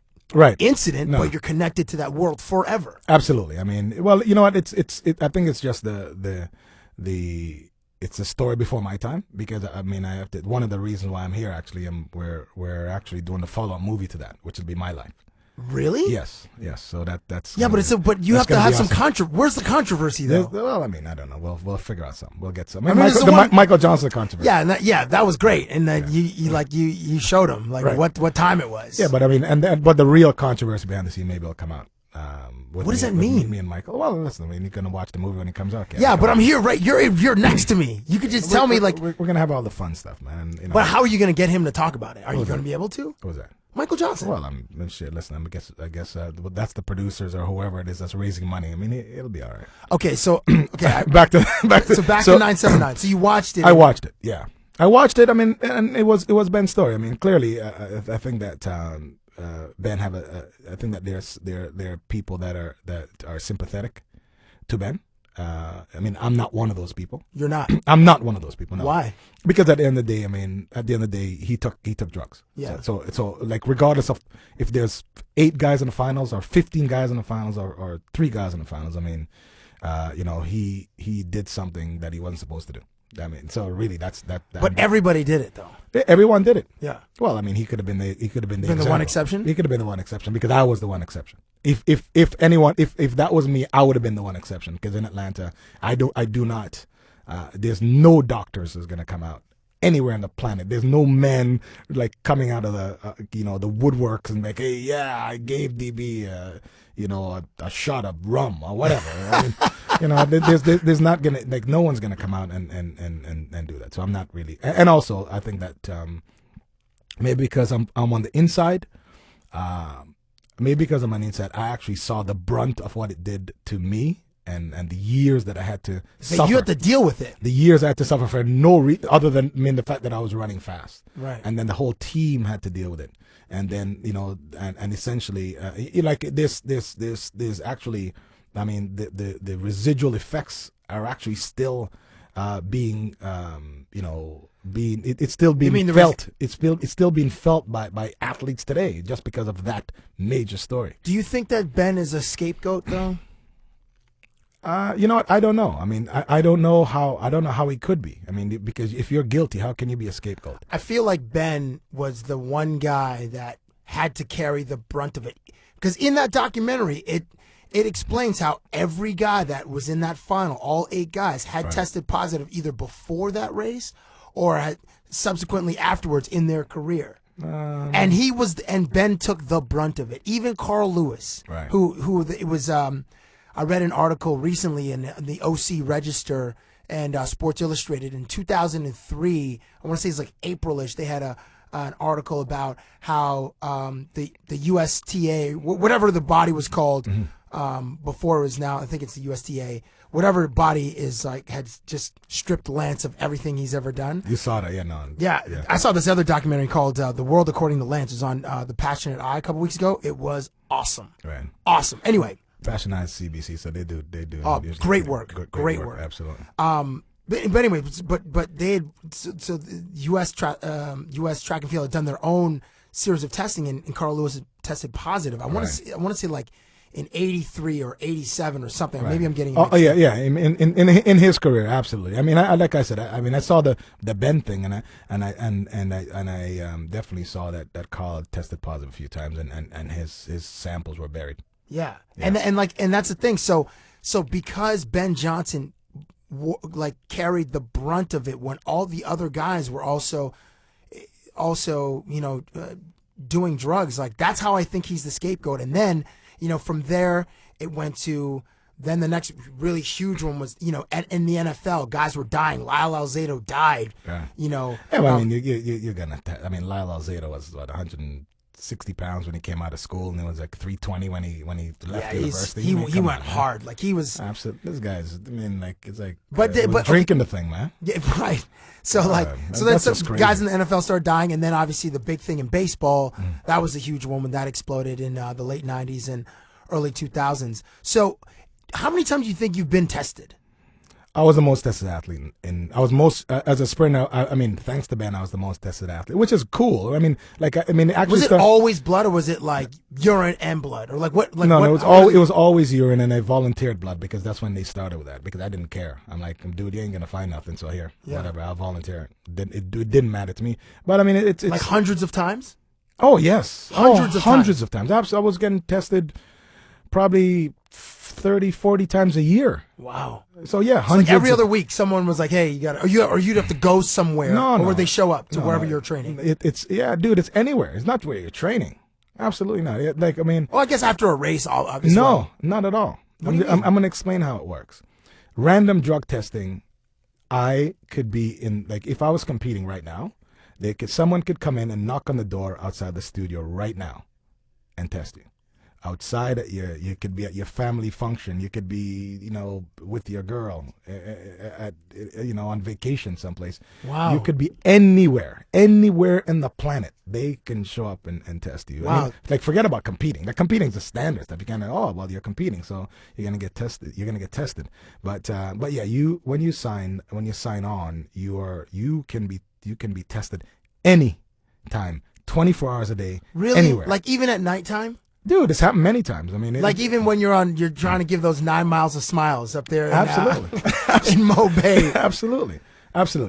incident, but you're connected to that world forever. Absolutely. I mean, well, you know what? I think it's just it's a story before my time, because I mean, one of the reasons why I'm here actually, we're actually doing the follow-up movie to that, which will be my life. Really? Yes. So that's but you have to have some Where's the controversy though? Well, I mean, I don't know. We'll figure out something. We'll get some. Michael Johnson controversy. Yeah, that was great, and then you showed him what time it was. Yeah, but I mean, but the real controversy behind the scene maybe will come out. What does that mean? Me and Michael. Well, listen, I mean, you're gonna watch the movie when it comes out. Yeah, but I'm here, right? You're next to me. You could just tell me like we're gonna have all the fun stuff, man. But how are you gonna get him to talk about it? Are you gonna be able to? What was that? Michael Johnson. Well, listen, I guess that's the producers or whoever it is that's raising money. I mean, it'll be all right. Okay, so back to 979. So you watched it. I watched it. Yeah, I watched it. I mean, and it was Ben's story. I mean, clearly, I think that Ben I think that there are people that are sympathetic to Ben. I mean, I'm not one of those people. You're not. I'm not one of those people. No. Why? Because at the end of the day, he took drugs. Yeah. So like, regardless of if there's 8 guys in the finals or 15 guys in the finals or 3 guys in the finals, I mean, he did something that he wasn't supposed to do. I mean, so really, that's that. But everybody did it though. Everyone did it. Yeah. Well, I mean, he could have been the one exception. He could have been the one exception because I was the one exception. If that was me, I would have been the one exception, because in Atlanta, I do not. There's no doctors that's gonna come out anywhere on the planet. There's no men like coming out of the the woodworks and like, hey, yeah, I gave DB a shot of rum or whatever. I mean, there's not gonna, like, no one's gonna come out and do that. So I'm not really. And also, I think that maybe because I'm on the inside. Maybe because I'm on the inside, I actually saw the brunt of what it did to me and the years that I had to suffer. You had to deal with it. The years I had to suffer for no reason other than, I mean, the fact that I was running fast. Right. And then the whole team had to deal with it. And then, and essentially, like there's actually I mean, the residual effects are actually still being, it's still being felt. It's still being felt by athletes today just because of that major story. Do you think that Ben is a scapegoat though? You know what? I don't know. I mean, I don't know how he could be. I mean, because if you're guilty, how can you be a scapegoat? I feel like Ben was the one guy that had to carry the brunt of it. Because in that documentary, it explains how every guy that was in that final, all 8 guys, had tested positive either before that race or had subsequently afterwards in their career. And Ben took the brunt of it. Even Carl Lewis, I read an article recently in the OC Register and Sports Illustrated in 2003. I want to say it's like April-ish. They had an article about how the USTA, whatever the body was called before it was now, I think it's the USTA, whatever body is like, had just stripped Lance of everything he's ever done. You saw that, yeah, no. Yeah, I saw this other documentary called The World According to Lance. It was on The Passionate Eye a couple weeks ago. It was awesome. Right. Awesome. Anyway. Passionate Eye CBC, so they do. Oh, great work. Great work. Absolutely. But anyway, but they had, so the U.S. Track and Field had done their own series of testing, and Carl Lewis had tested positive. I want to say like in 83 or 87 or something. Maybe I'm getting. Oh yeah. In his career, absolutely. I mean, like I said, I saw the Ben thing, and I definitely saw that Carl tested positive a few times, and his samples were buried. Yeah. And that's the thing. So because Ben Johnson carried the brunt of it when all the other guys were also doing drugs, like that's how I think he's the scapegoat. And then from there it went to then the next really huge one was in the NFL guys were dying. Lyle Alzado died. Yeah. Yeah, well, I mean you're gonna. Lyle Alzado was what 160 pounds when he came out of school, and it was like 320 when he left university. He went hard. Like he was absolutely. This guy's. I mean, like it's like but drinking the thing, man. Yeah, right. So then some guys in the NFL started dying, and then obviously the big thing in baseball that was a huge one when that exploded in the late 90s and early 2000s. So, how many times do you think you've been tested? I was the most tested athlete, I was most as a sprinter. I mean, thanks to Ben, I was the most tested athlete, which is cool. Actually, was it always blood, or was it like urine and blood, or like what? Like no, what, it was always urine, and I volunteered blood because that's when they started with that. Because I didn't care. I'm like, dude, you ain't gonna find nothing, so here, whatever, I'll volunteer. It didn't matter to me. But I mean, it's like hundreds of times. Oh yes, hundreds of times. I was getting tested probably 30, 40 times a year. Wow. So yeah, hundreds. Like every other week, someone was like, "Hey, you got," or you'd have to go somewhere, or would they show up to wherever you're training? It's dude, it's anywhere. It's not where you're training. Absolutely not. Well, I guess after a race, obviously. No, not at all. I'm going to explain how it works. Random drug testing. I could be in if I was competing right now, someone could come in and knock on the door outside the studio right now, and test you. Outside, you could be at your family function. You could be, with your girl, on vacation someplace. Wow. You could be anywhere in the planet. They can show up and test you. Wow. I mean, forget about competing. Competing is the standard stuff. You kind of, you're competing, so you're gonna get tested. You're gonna get tested. But yeah, when you sign on, you can be tested any time, 24 hours a day, really, anywhere. Like even at nighttime. Dude, it's happened many times. I mean, even when you're trying to give those 9 miles of smiles up there. Absolutely. In Mo Bay. Absolutely.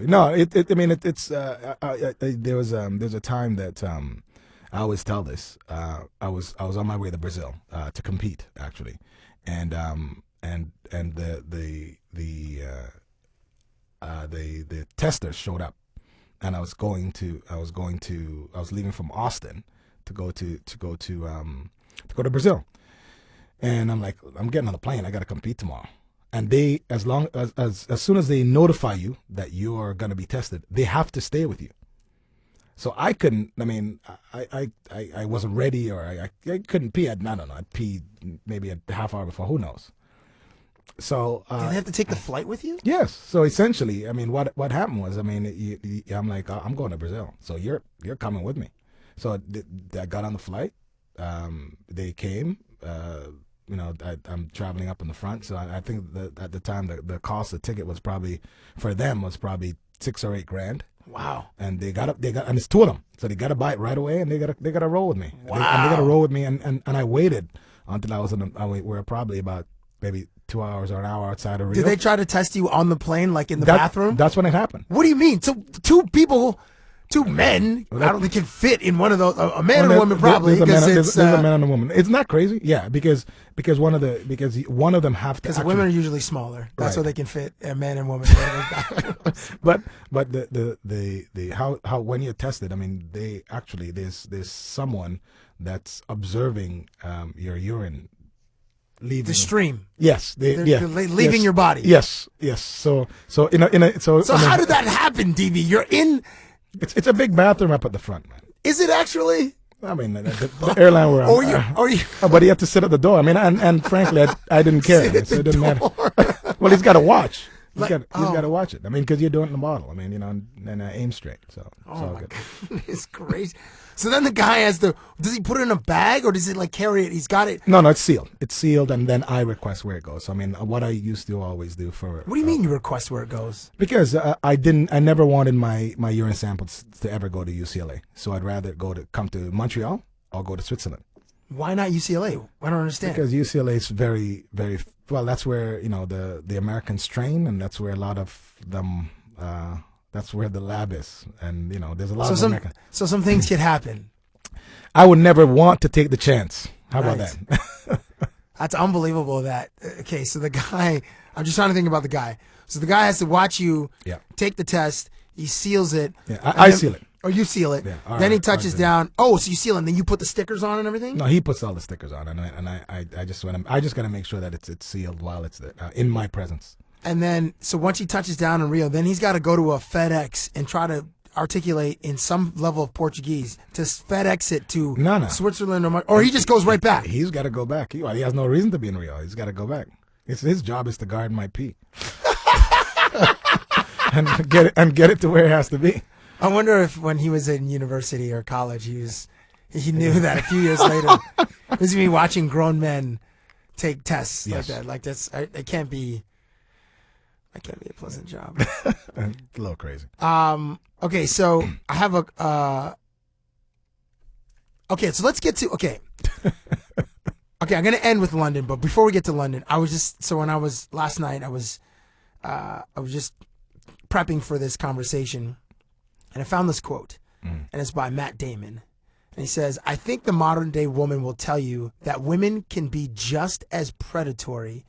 No, there's a time that I always tell this. I was on my way to Brazil to compete actually, and the testers showed up, and I was leaving from Austin to go to Brazil, and I'm like, I'm getting on the plane. I got to compete tomorrow, and they, as soon as they notify you that you are going to be tested, they have to stay with you. So I couldn't. I mean, I wasn't ready, or I couldn't pee. I don't know. I'd pee maybe a half hour before. Who knows? So did they have to take the flight with you? Yes. So essentially, I mean, what happened was, I mean, I'm like, I'm going to Brazil, so you're coming with me. So I got on the flight. They came. I'm traveling up in the front, so I think that at the time the cost of the ticket was probably for them was probably $6 or $8 grand. Wow. And and it's two of them, so they got to buy it right away, and they got to roll with me. Wow. And they got to roll with me, and I waited until I was we were probably about maybe 2 hours or an hour outside of Rio. Did they try to test you on the plane, like in the bathroom? That's when it happened. What do you mean? So two men, I don't think can fit in one of those. A man and a woman probably. There's a man and a woman. Isn't that crazy? Yeah, because one of them have to. Because women are usually smaller. That's why they can fit a man and woman. but the how when you're tested, I mean, they actually there's someone that's observing your urine leaving the stream. Yes, they're leaving your body. Yes. So how did that happen, DB? You're in. It's a big bathroom up at the front, man. Is it actually? I mean, the airline where but he had to sit at the door. I mean, and frankly, I didn't care. So it didn't matter. Well, he's got to watch. He's got to watch it. I mean, because you're doing it in the bottle. I mean, and aim straight. So it's all good. God, it's crazy. So then the guy does he put it in a bag or does he like carry it? He's got it. No, it's sealed. It's sealed, and then I request where it goes. So, I mean, what I used to always do for. What do you mean you request where it goes? Because I never wanted my urine samples to ever go to UCLA. So I'd rather come to Montreal or go to Switzerland. Why not UCLA? I don't understand. Because UCLA is very, very well. That's where the Americans train, and that's where a lot of them. That's where the lab is, and there's a lot of Americans. So some things could happen. I would never want to take the chance. How about that? That's unbelievable. Okay, so the guy. I'm just trying to think about the guy. So the guy has to watch you take the test. He seals it. Yeah, I seal it. Oh, you seal it. Yeah, then he touches down. Oh, so you seal it, and then you put the stickers on and everything? No, he puts all the stickers on, and I just got to make sure that it's sealed while it's there, in my presence. And then, so once he touches down in Rio, then he's got to go to a FedEx and try to articulate in some level of Portuguese to FedEx it to Switzerland or he just goes right back. He's got to go back. He has no reason to be in Rio. He's got to go back. His job is to guard my pee and get it to where it has to be. I wonder if when he was in university or college, he knew that a few years later he's going to be watching grown men take tests like that. Like that's it can't be. That can't be a pleasant job. A little crazy. Okay, so I have okay, so let's get to okay. Okay, I'm gonna end with London, but before we get to London, when I was last night, I was just prepping for this conversation, and I found this quote, and it's by Matt Damon, and he says, "I think the modern day woman will tell you that women can be just as predatory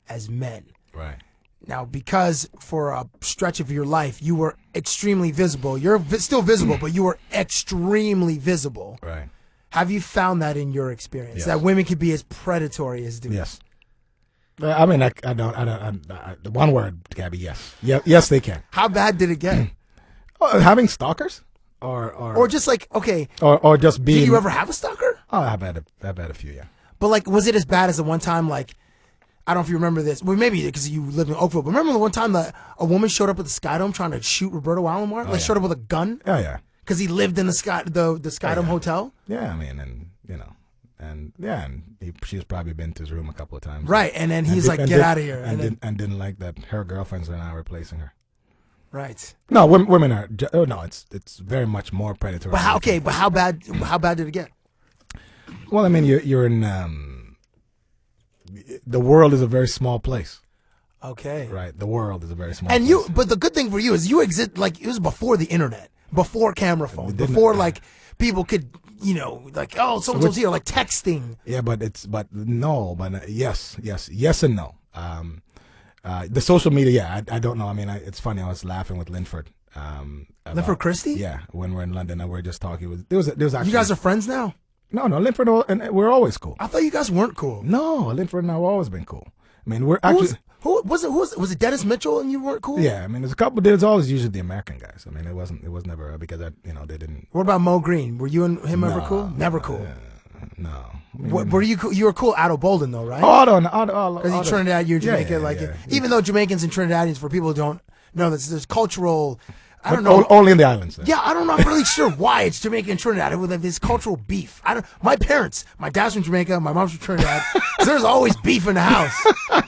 as men." Right. Now, because for a stretch of your life, you were extremely visible. You're still visible, but you were extremely visible. Right. Have you found that in your experience, yes. that women could be as predatory as dudes? Yes. I mean, I don't. The one word, Cabbie. Yes. Yeah. Yes, they can. How bad did it get? Having stalkers, or just like okay, or just being. Did you ever have a stalker? Oh, I've had a few. Yeah. But like, was it as bad as the one time like? I don't know if you remember this. Well, maybe because you lived in Oakville. But remember the one time that a woman showed up at the Skydome trying to shoot Roberto Alomar? Showed up with a gun? Oh, yeah. Because he lived in the Skydome Hotel? Yeah, I mean, she's probably been to his room a couple of times. Right, and then he's like, get out of here. And didn't like that her girlfriends are now replacing her. Right. No, women are, no, it's very much more predatory. But how bad did it get? Well, I mean, you're in... the world is a very small place. Okay. Right. The world is a very small place. But the good thing for you is you exist, like, it was before the internet, before camera phone, before, like, people could, like, oh, so-and-so's here, like texting. Yeah, but yes and no. The social media, I don't know. I mean, it's funny. I was laughing with Linford. Linford Christie? Yeah, when we're in London and we're just talking. There was actually. You guys are friends now? No, Linford and we're always cool. I thought you guys weren't cool. No, Linford and I have always been cool. I mean, we're actually. Who was it? Was it Dennis Mitchell and you weren't cool? Yeah, I mean, there's always usually the American guys. I mean, it was never because they didn't. What about Mo Green? Were you and him ever cool? Never cool. No. I mean, were you cool? You were cool Otto Bolden though, right? Because he's Trinidad, you're Jamaica. Yeah. Even though Jamaicans and Trinidadians, for people who don't know, there's cultural I don't know. Only in the islands. Then. Yeah, I'm not really sure why it's Jamaica and Trinidad. It was like this cultural beef. My dad's from Jamaica, my mom's from Trinidad. So there's always beef in the house.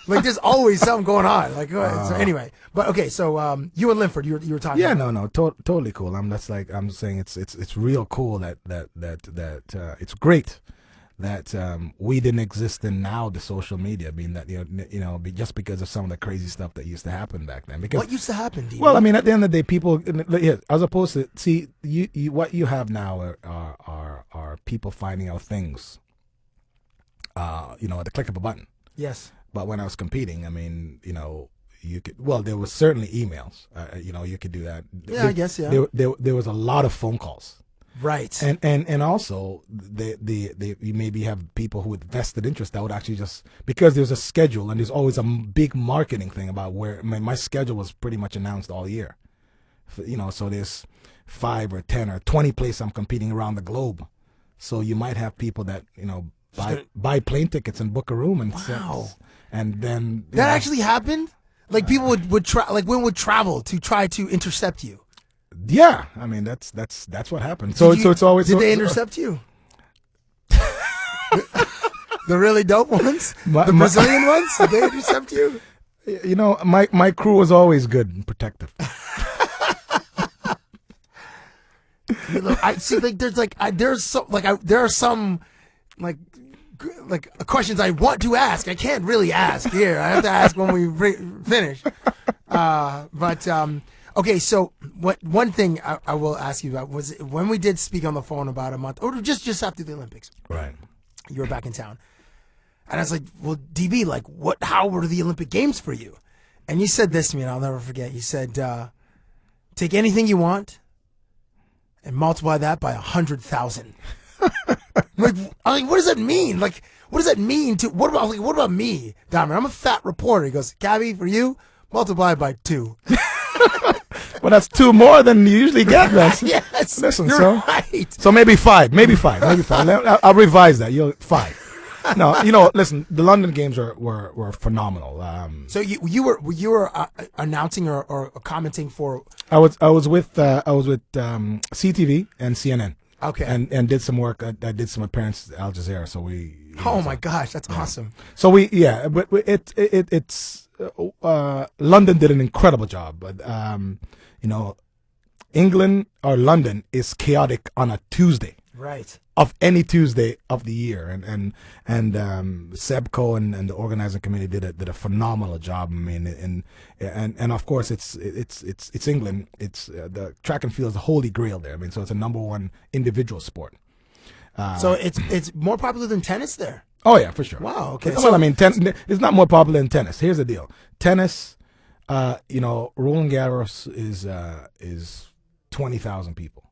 Like there's always something going on. Like so anyway, but okay. So you and Linford, you were talking. Yeah, about. no, totally cool. I'm saying it's real cool that it's great that we didn't exist in now the social media, being that just because of some of the crazy stuff that used to happen back then. Because what used to happen, D? Well, I mean, at the end of the day, people, as opposed to what you have now are people finding out things, at the click of a button. Yes. But when I was competing, I mean, you could. Well, there was certainly emails. You could do that. Yeah, I guess. Yeah. There was a lot of phone calls. Right. And also you maybe have people who with vested interest that would actually just, because there's a schedule and there's always a big marketing thing about my schedule was pretty much announced all year. So there's 5 or 10 or 20 places I'm competing around the globe. So you might have people that, buy plane tickets and book a room and then that actually happened? Like people would travel to try to intercept you. Yeah, I mean that's what happened. So it's always. Did they intercept you? The really dope ones, the Brazilian ones. Did they intercept you? My crew was always good and protective. I see. Like there are some questions I want to ask. I can't really ask here. I have to ask when we finish. Okay, so one thing I will ask you about was when we did speak on the phone about a month, or just after the Olympics. Right. You were back in town. And I was like, well, DB, how were the Olympic Games for you? And you said this to me, and I'll never forget. You said, take anything you want and multiply that by 100,000. What does that mean? What does that mean what about me, Donovan? I'm a fat reporter. He goes, Cabbie, for you, multiply by 2. Well, that's 2 more than you usually get, man. Yes, listen, you're right. So maybe 5. I'll revise that. 5. No, listen. The London Games were phenomenal. So you were announcing or commenting for. I was with CTV and CNN. Okay. And did some work. I did some appearances at Al Jazeera. So we. My gosh, that's awesome. So but it's. London did an incredible job, but England or London is chaotic on a Tuesday, right? Of any Tuesday of the year, and Sebco and the organizing committee did a phenomenal job. I mean, and of course it's England. It's the track and field is the holy grail there. I mean, so it's a number 1 individual sport. So it's more popular than tennis there. Oh yeah, for sure. Wow. Okay. Well, I mean, it's not more popular than tennis. Here's the deal: tennis, Roland Garros is 20,000 people.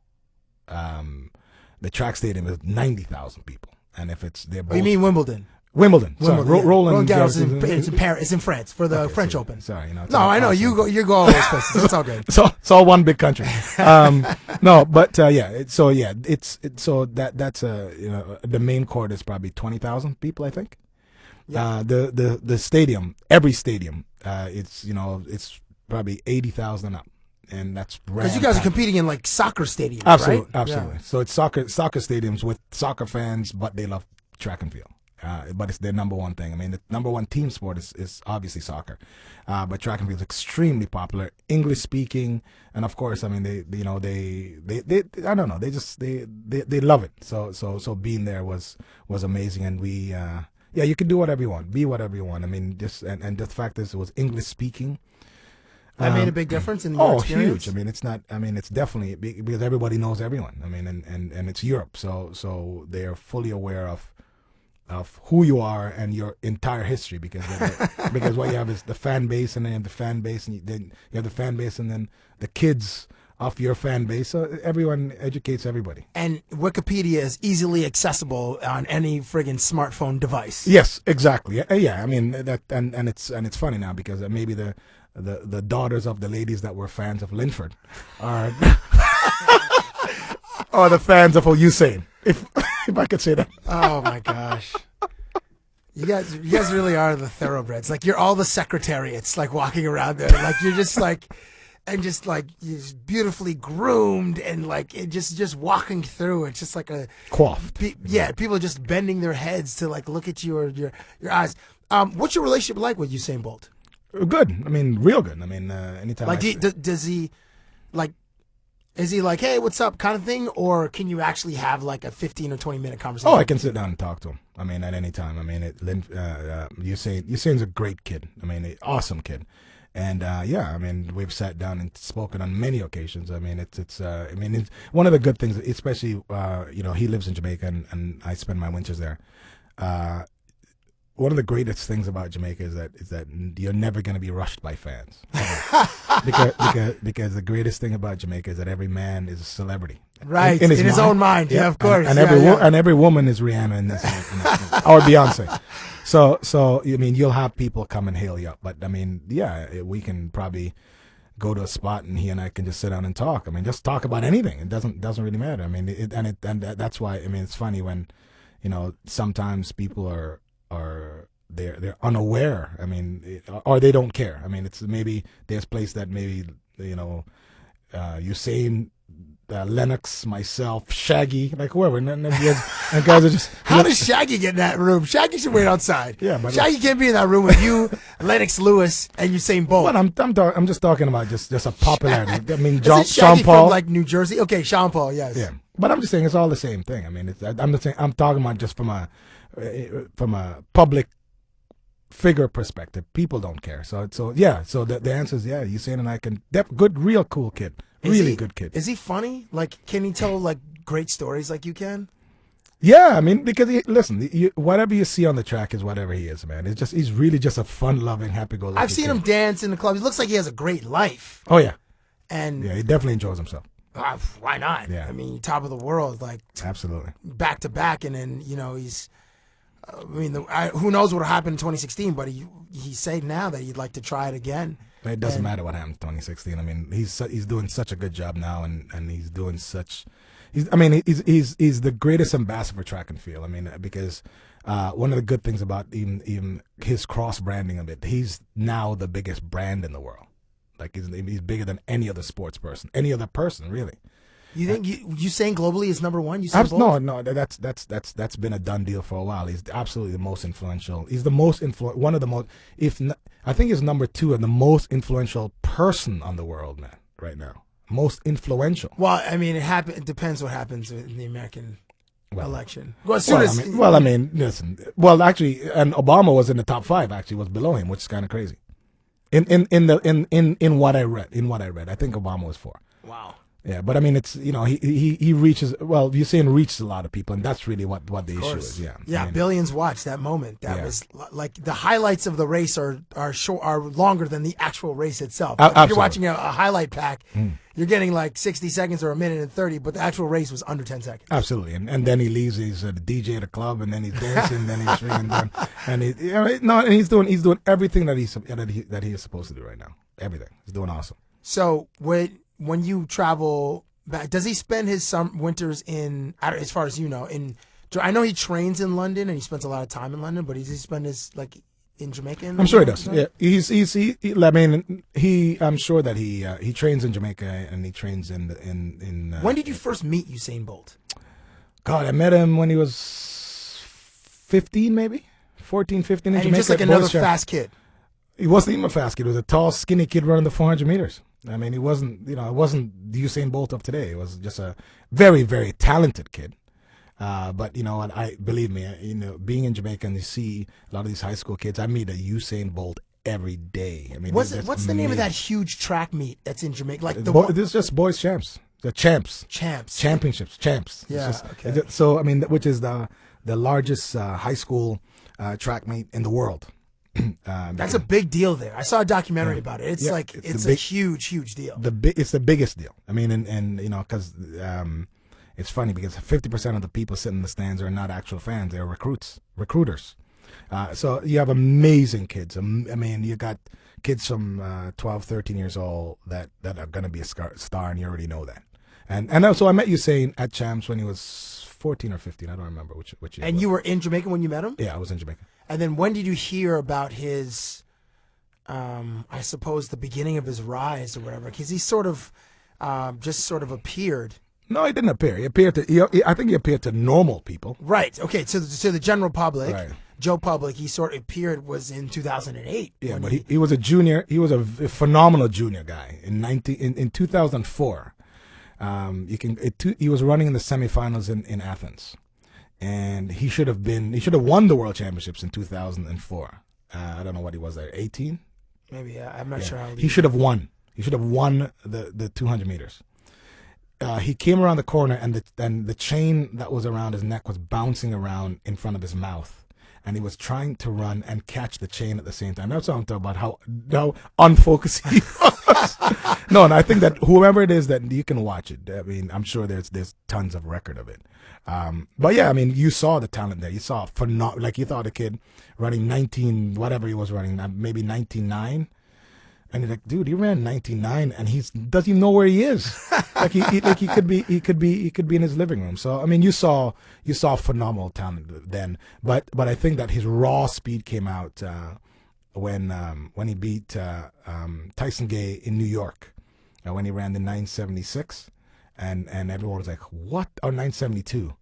The track stadium is 90,000 people, and if they're both. You mean Wimbledon? Wimbledon. Sorry, yeah. Roland Garros is in Paris. It's in France for the French Open. Sorry, no, I know you go all those places. It's all good. It's all one big country. No, but that's the main court is probably 20,000 people, I think. Yeah. The stadium, every stadium, it's probably 80,000 up. And that's because you guys are competing in soccer stadiums, absolutely, right? Absolutely. Yeah. So it's soccer stadiums with soccer fans, but they love track and field. But it's their number 1 thing. I mean, the number 1 team sport is obviously soccer, but track and field is extremely popular, English speaking, and of course, I mean, they I don't know, they love it. So being there was amazing, and we you can do whatever you want, be whatever you want. I mean, just and the fact is, it was English speaking. That made a big difference in your experience? Huge. I mean, it's not. I mean, it's definitely because everybody knows everyone. I mean, and it's Europe, so they are fully aware of who you are and your entire history, because what you have is the fan base, and then you have the fan base, and then you have the fan base, and then the kids of your fan base. So everyone educates everybody. And Wikipedia is easily accessible on any friggin' smartphone device. Yes, exactly. Yeah, I mean that, and it's funny now because maybe the daughters of the ladies that were fans of Linford are are the fans of Usain, if I could say that. Oh my gosh. You guys really are the thoroughbreds. You're all the secretariats, walking around there. You're just and just like he's beautifully groomed and like it just walking through. It's just like a Coiffed. People just bending their heads to like look at you or your eyes. What's your relationship like with Usain Bolt? Good. I mean, real good. I mean, anytime. Like, does he like? Is he like, hey, what's up, kind of thing, or can you actually have like a 15 or 20-minute conversation? Oh, I can sit down and talk to him. I mean, at any time. I mean, Usain's a great kid. I mean, an awesome kid, and I mean, we've sat down and spoken on many occasions. I mean, it's one of the good things, especially he lives in Jamaica and I spend my winters there. One of the greatest things about Jamaica is that you're never going to be rushed by fans, because the greatest thing about Jamaica is that every man is a celebrity, right? In his own mind, yeah, of course. And every woman is Rihanna in this, or Beyonce. So I mean, you'll have people come and hail you up, but I mean, we can probably go to a spot and he and I can just sit down and talk. I mean, just talk about anything. It doesn't really matter. I mean, that's why. I mean, it's funny when, sometimes people are they're unaware. I mean, or they don't care. I mean, it's maybe there's place that maybe Usain, Lennox, myself, Shaggy, like whoever, and guys are just. How does Shaggy get in that room? Shaggy should wait outside. Yeah, but Shaggy can't be in that room with you, Lennox Lewis, and Usain Bolt. But I'm just talking about just a popularity. I mean, Shaggy Sean Paul, from like New Jersey. Okay, Sean Paul, yes. Yeah, but I'm just saying it's all the same thing. I mean, I'm talking about just from a public figure perspective. People don't care. So the answer is Usain and I can. Good, real cool kid. Really good kid. Is he funny? Like, can he tell like great stories like you can? Yeah, I mean, because whatever you see on the track is whatever he is, man. He's really just a fun-loving, happy-go-lucky I've seen kid. him dance in the club. He looks like he has a great life. Oh yeah, and he definitely enjoys himself. Why not? Yeah. I mean, top of the world, like absolutely back to back, and then he's. Who knows what will happen in 2016? But he said now that he'd like to try it again. It doesn't matter what happens in 2016. I mean, he's doing such a good job now, and he's doing such. He's the greatest ambassador for track and field. I mean, because one of the good things about even his cross branding of it, he's now the biggest brand in the world. Like he's bigger than any other sports person, any other person really. You think Usain globally is number one? No, that's been a done deal for a while. He's absolutely the most influential. He's the most one of the most. I think he's number 2 and the most influential person on the world, man, right now. Most influential. Well, I mean, it depends what happens in the American election. Listen. Well, actually, and Obama was in the top 5. Actually, was below him, which is kind of crazy. In what I read, I think Obama was 4. Wow. Yeah, but I mean, it's he reaches. Well, Usain reaches a lot of people, and that's really what the issue is. Yeah, yeah. I mean, billions watched that moment. That was like the highlights of the race are longer than the actual race itself. Like if you're watching a highlight pack, you're getting like 60 seconds or a minute and 30, but the actual race was under 10 seconds. Absolutely, and then he leaves. He's a DJ at a club, and then he's dancing, and then he's swinging down, and he's doing everything that he is supposed to do right now. Everything. He's doing awesome. So when you travel back, does he spend his winters in, as far as you know, I know he trains in London and he spends a lot of time in London, but does he spend his, like, in Jamaica? I'm sure he does. Yeah, I'm sure that he trains in Jamaica and he trains in. When did you first meet Usain Bolt? God, I met him when he was 15, maybe 14, 15 in and Jamaica. Just like another fast kid. He wasn't even a fast kid. He was a tall, skinny kid running the 400 meters. I mean, it wasn't the Usain Bolt of today. It was just a very, very talented kid. But believe me, being in Jamaica and you see a lot of these high school kids, I meet a Usain Bolt every day. I mean, what's the name of that huge track meet that's in Jamaica? Like this is just boys champs, the championships. Yeah. Okay. So I mean, which is the largest high school track meet in the world. That's a big deal there. I saw a documentary about it. It's a huge deal. It's the biggest deal. I mean, and because it's funny because 50% of the people sitting in the stands are not actual fans; they're recruiters. So you have amazing kids. I mean, you got kids from 12, 13 years old that are going to be a star, and you already know that. And also, I met Usain at Champs when he was 14 or 15. I don't remember which year. And you were in Jamaica when you met him? Yeah, I was in Jamaica. And then when did you hear about his I suppose, the beginning of his rise or whatever, because he just sort of appeared. No, he didn't appear. He appeared to. I think he appeared to normal people. Right. Okay. To the general public, Right. Joe Public, he sort of appeared was in 2008. Yeah, but he was a junior. He was a phenomenal junior guy in 2004. He was running in the semifinals in Athens, and he should have won the World Championships in 2004. I don't know what he was there, 18. Maybe I'm not sure how he should have won. He should have won the 200 meters. He came around the corner, and the chain that was around his neck was bouncing around in front of his mouth, and he was trying to run and catch the chain at the same time. That's what I'm talking about, how unfocused he was. No, and I think that whoever it is, that you can watch it. I mean, I'm sure there's tons of record of it. But yeah, I mean, you saw the talent there. You saw like you thought a kid running 19, whatever he was running, maybe 19.9. And you're like, dude, he ran 19.9, and he doesn't even know where he is. he could be in his living room. So I mean, you saw phenomenal talent then. But I think that his raw speed came out when he beat Tyson Gay in New York, when he ran the 9.76, and everyone was like, what? Or 9.72.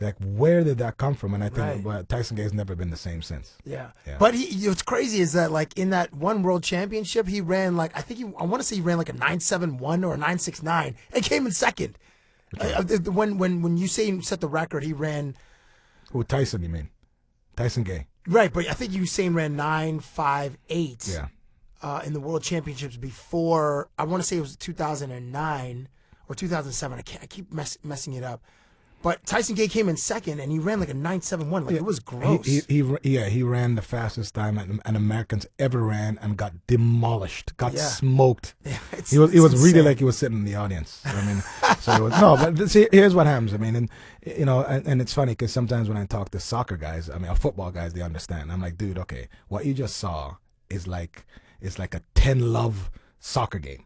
Like, where did that come from? And I think Tyson Gay has never been the same since. Yeah. But what's crazy is that, like, in that one world championship, he ran, like, I want to say he ran like a 9.71 or a 9.69 and came in second. Okay. When Usain set the record, he ran. Oh, Tyson, you mean? Tyson Gay. Right, but I think Usain ran 9.58. Yeah. In the world championships before, I want to say it was 2009 or 2007. I keep messing it up. But Tyson Gay came in second, and he ran like a 9.71. Like, it was gross. He ran the fastest time an Americans ever ran, and got demolished, smoked. Yeah, he was really like he was sitting in the audience. I mean, so it was, no. But see, here's what happens. I mean, and it's funny because sometimes when I talk to soccer guys, or football guys, they understand. I'm like, dude, okay, what you just saw is like a 10-love soccer game.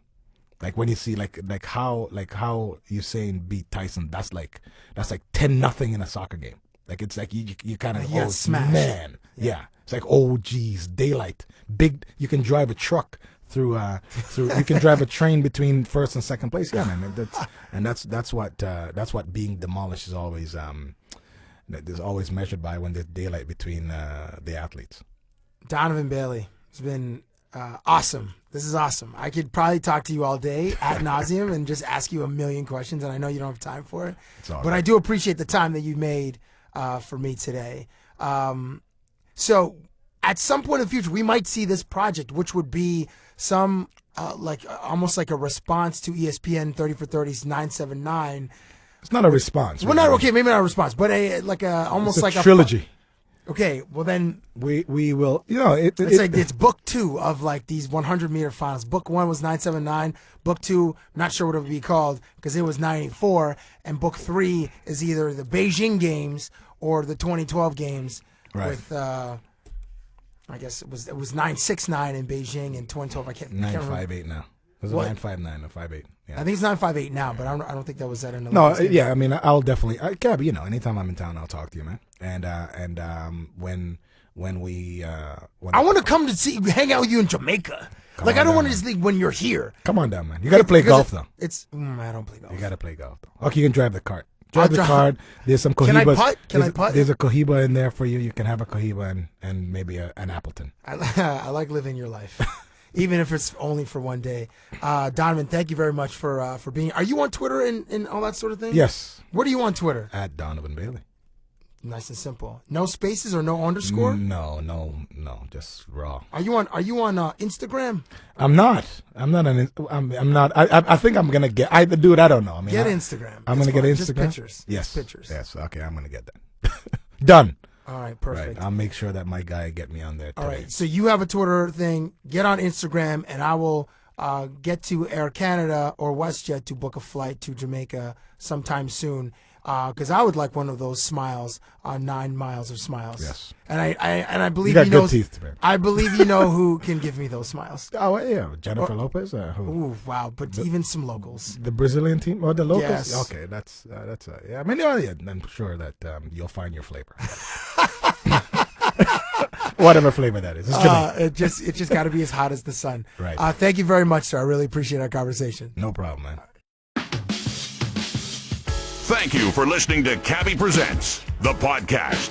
Like when you see like how Usain beat Tyson, that's like 10-0 in a soccer game. Like it's like you kind of smashed. Man, yeah. It's like, oh geez, daylight, big. You can drive a truck through you can drive a train between first and second place. Yeah, man. That's what being demolished is always measured by, when there's daylight between the athletes. Donovan Bailey, it's been awesome. This is awesome. I could probably talk to you all day ad nauseum and just ask you a million questions, and I know you don't have time for it. But I do appreciate the time that you made for me today. So at some point in the future, we might see this project, which would be some almost like a response to ESPN 30 for 30's 979. It's not a response. Well, maybe not a response, but almost it's like a trilogy. Okay, well then we will. It's book 2 of like these 100-meter finals. Book 1 was 979. Book 2, not sure what it would be called because it was 984. And book 3 is either the Beijing Games or the 2012 Games. Right. With I guess it was 969 in Beijing in 2012. I can't 958 now. It was 959 or 58. Yeah. I think it's 958 now, but I don't think that was at another. No, yeah, I mean, I'll definitely, Cabbie, anytime I'm in town, I'll talk to you, man. And when I want to come to hang out with you in Jamaica. I don't want to just leave when you're here. Come on down, man. You got to play golf though. I don't play golf. You got to play golf though. Okay, you can drive the cart. Drive the cart. There's some cohibas. Can I putt? There's a cohiba in there for you. You can have a cohiba and maybe an Appleton. I like living your life. Even if it's only for one day. Donovan, thank you very much for being. Are you on Twitter and all that sort of thing? Yes. What are you on Twitter? At Donovan Bailey. Nice and simple. No spaces or no underscore? No, just raw. Are you on Instagram? I'm not. I'm not. I think I'm gonna get. I don't know. I mean, get Instagram. I'm gonna get Instagram. Just pictures. Yes. Just pictures. Yes. Okay, I'm gonna get that. Done. All right, perfect. Right. I'll make sure that my guy get me on there today. All right, so you have a Twitter thing. Get on Instagram, and I will get to Air Canada or WestJet to book a flight to Jamaica sometime soon. Because I would like one of those smiles on 9 miles of smiles. Yes. And I believe you got good teeth, man. I believe you know who can give me those smiles. Oh yeah, Jennifer Lopez. Who? Ooh, wow! But even some locals. The Brazilian team or the locals? Yes. Okay, that's yeah. I mean, I'm sure that you'll find your flavor. Whatever flavor that is. It's Jamaican. It just got to be as hot as the sun. Right. Thank you very much, sir. I really appreciate our conversation. No problem, man. Thank you for listening to Cabbie Presents, the podcast.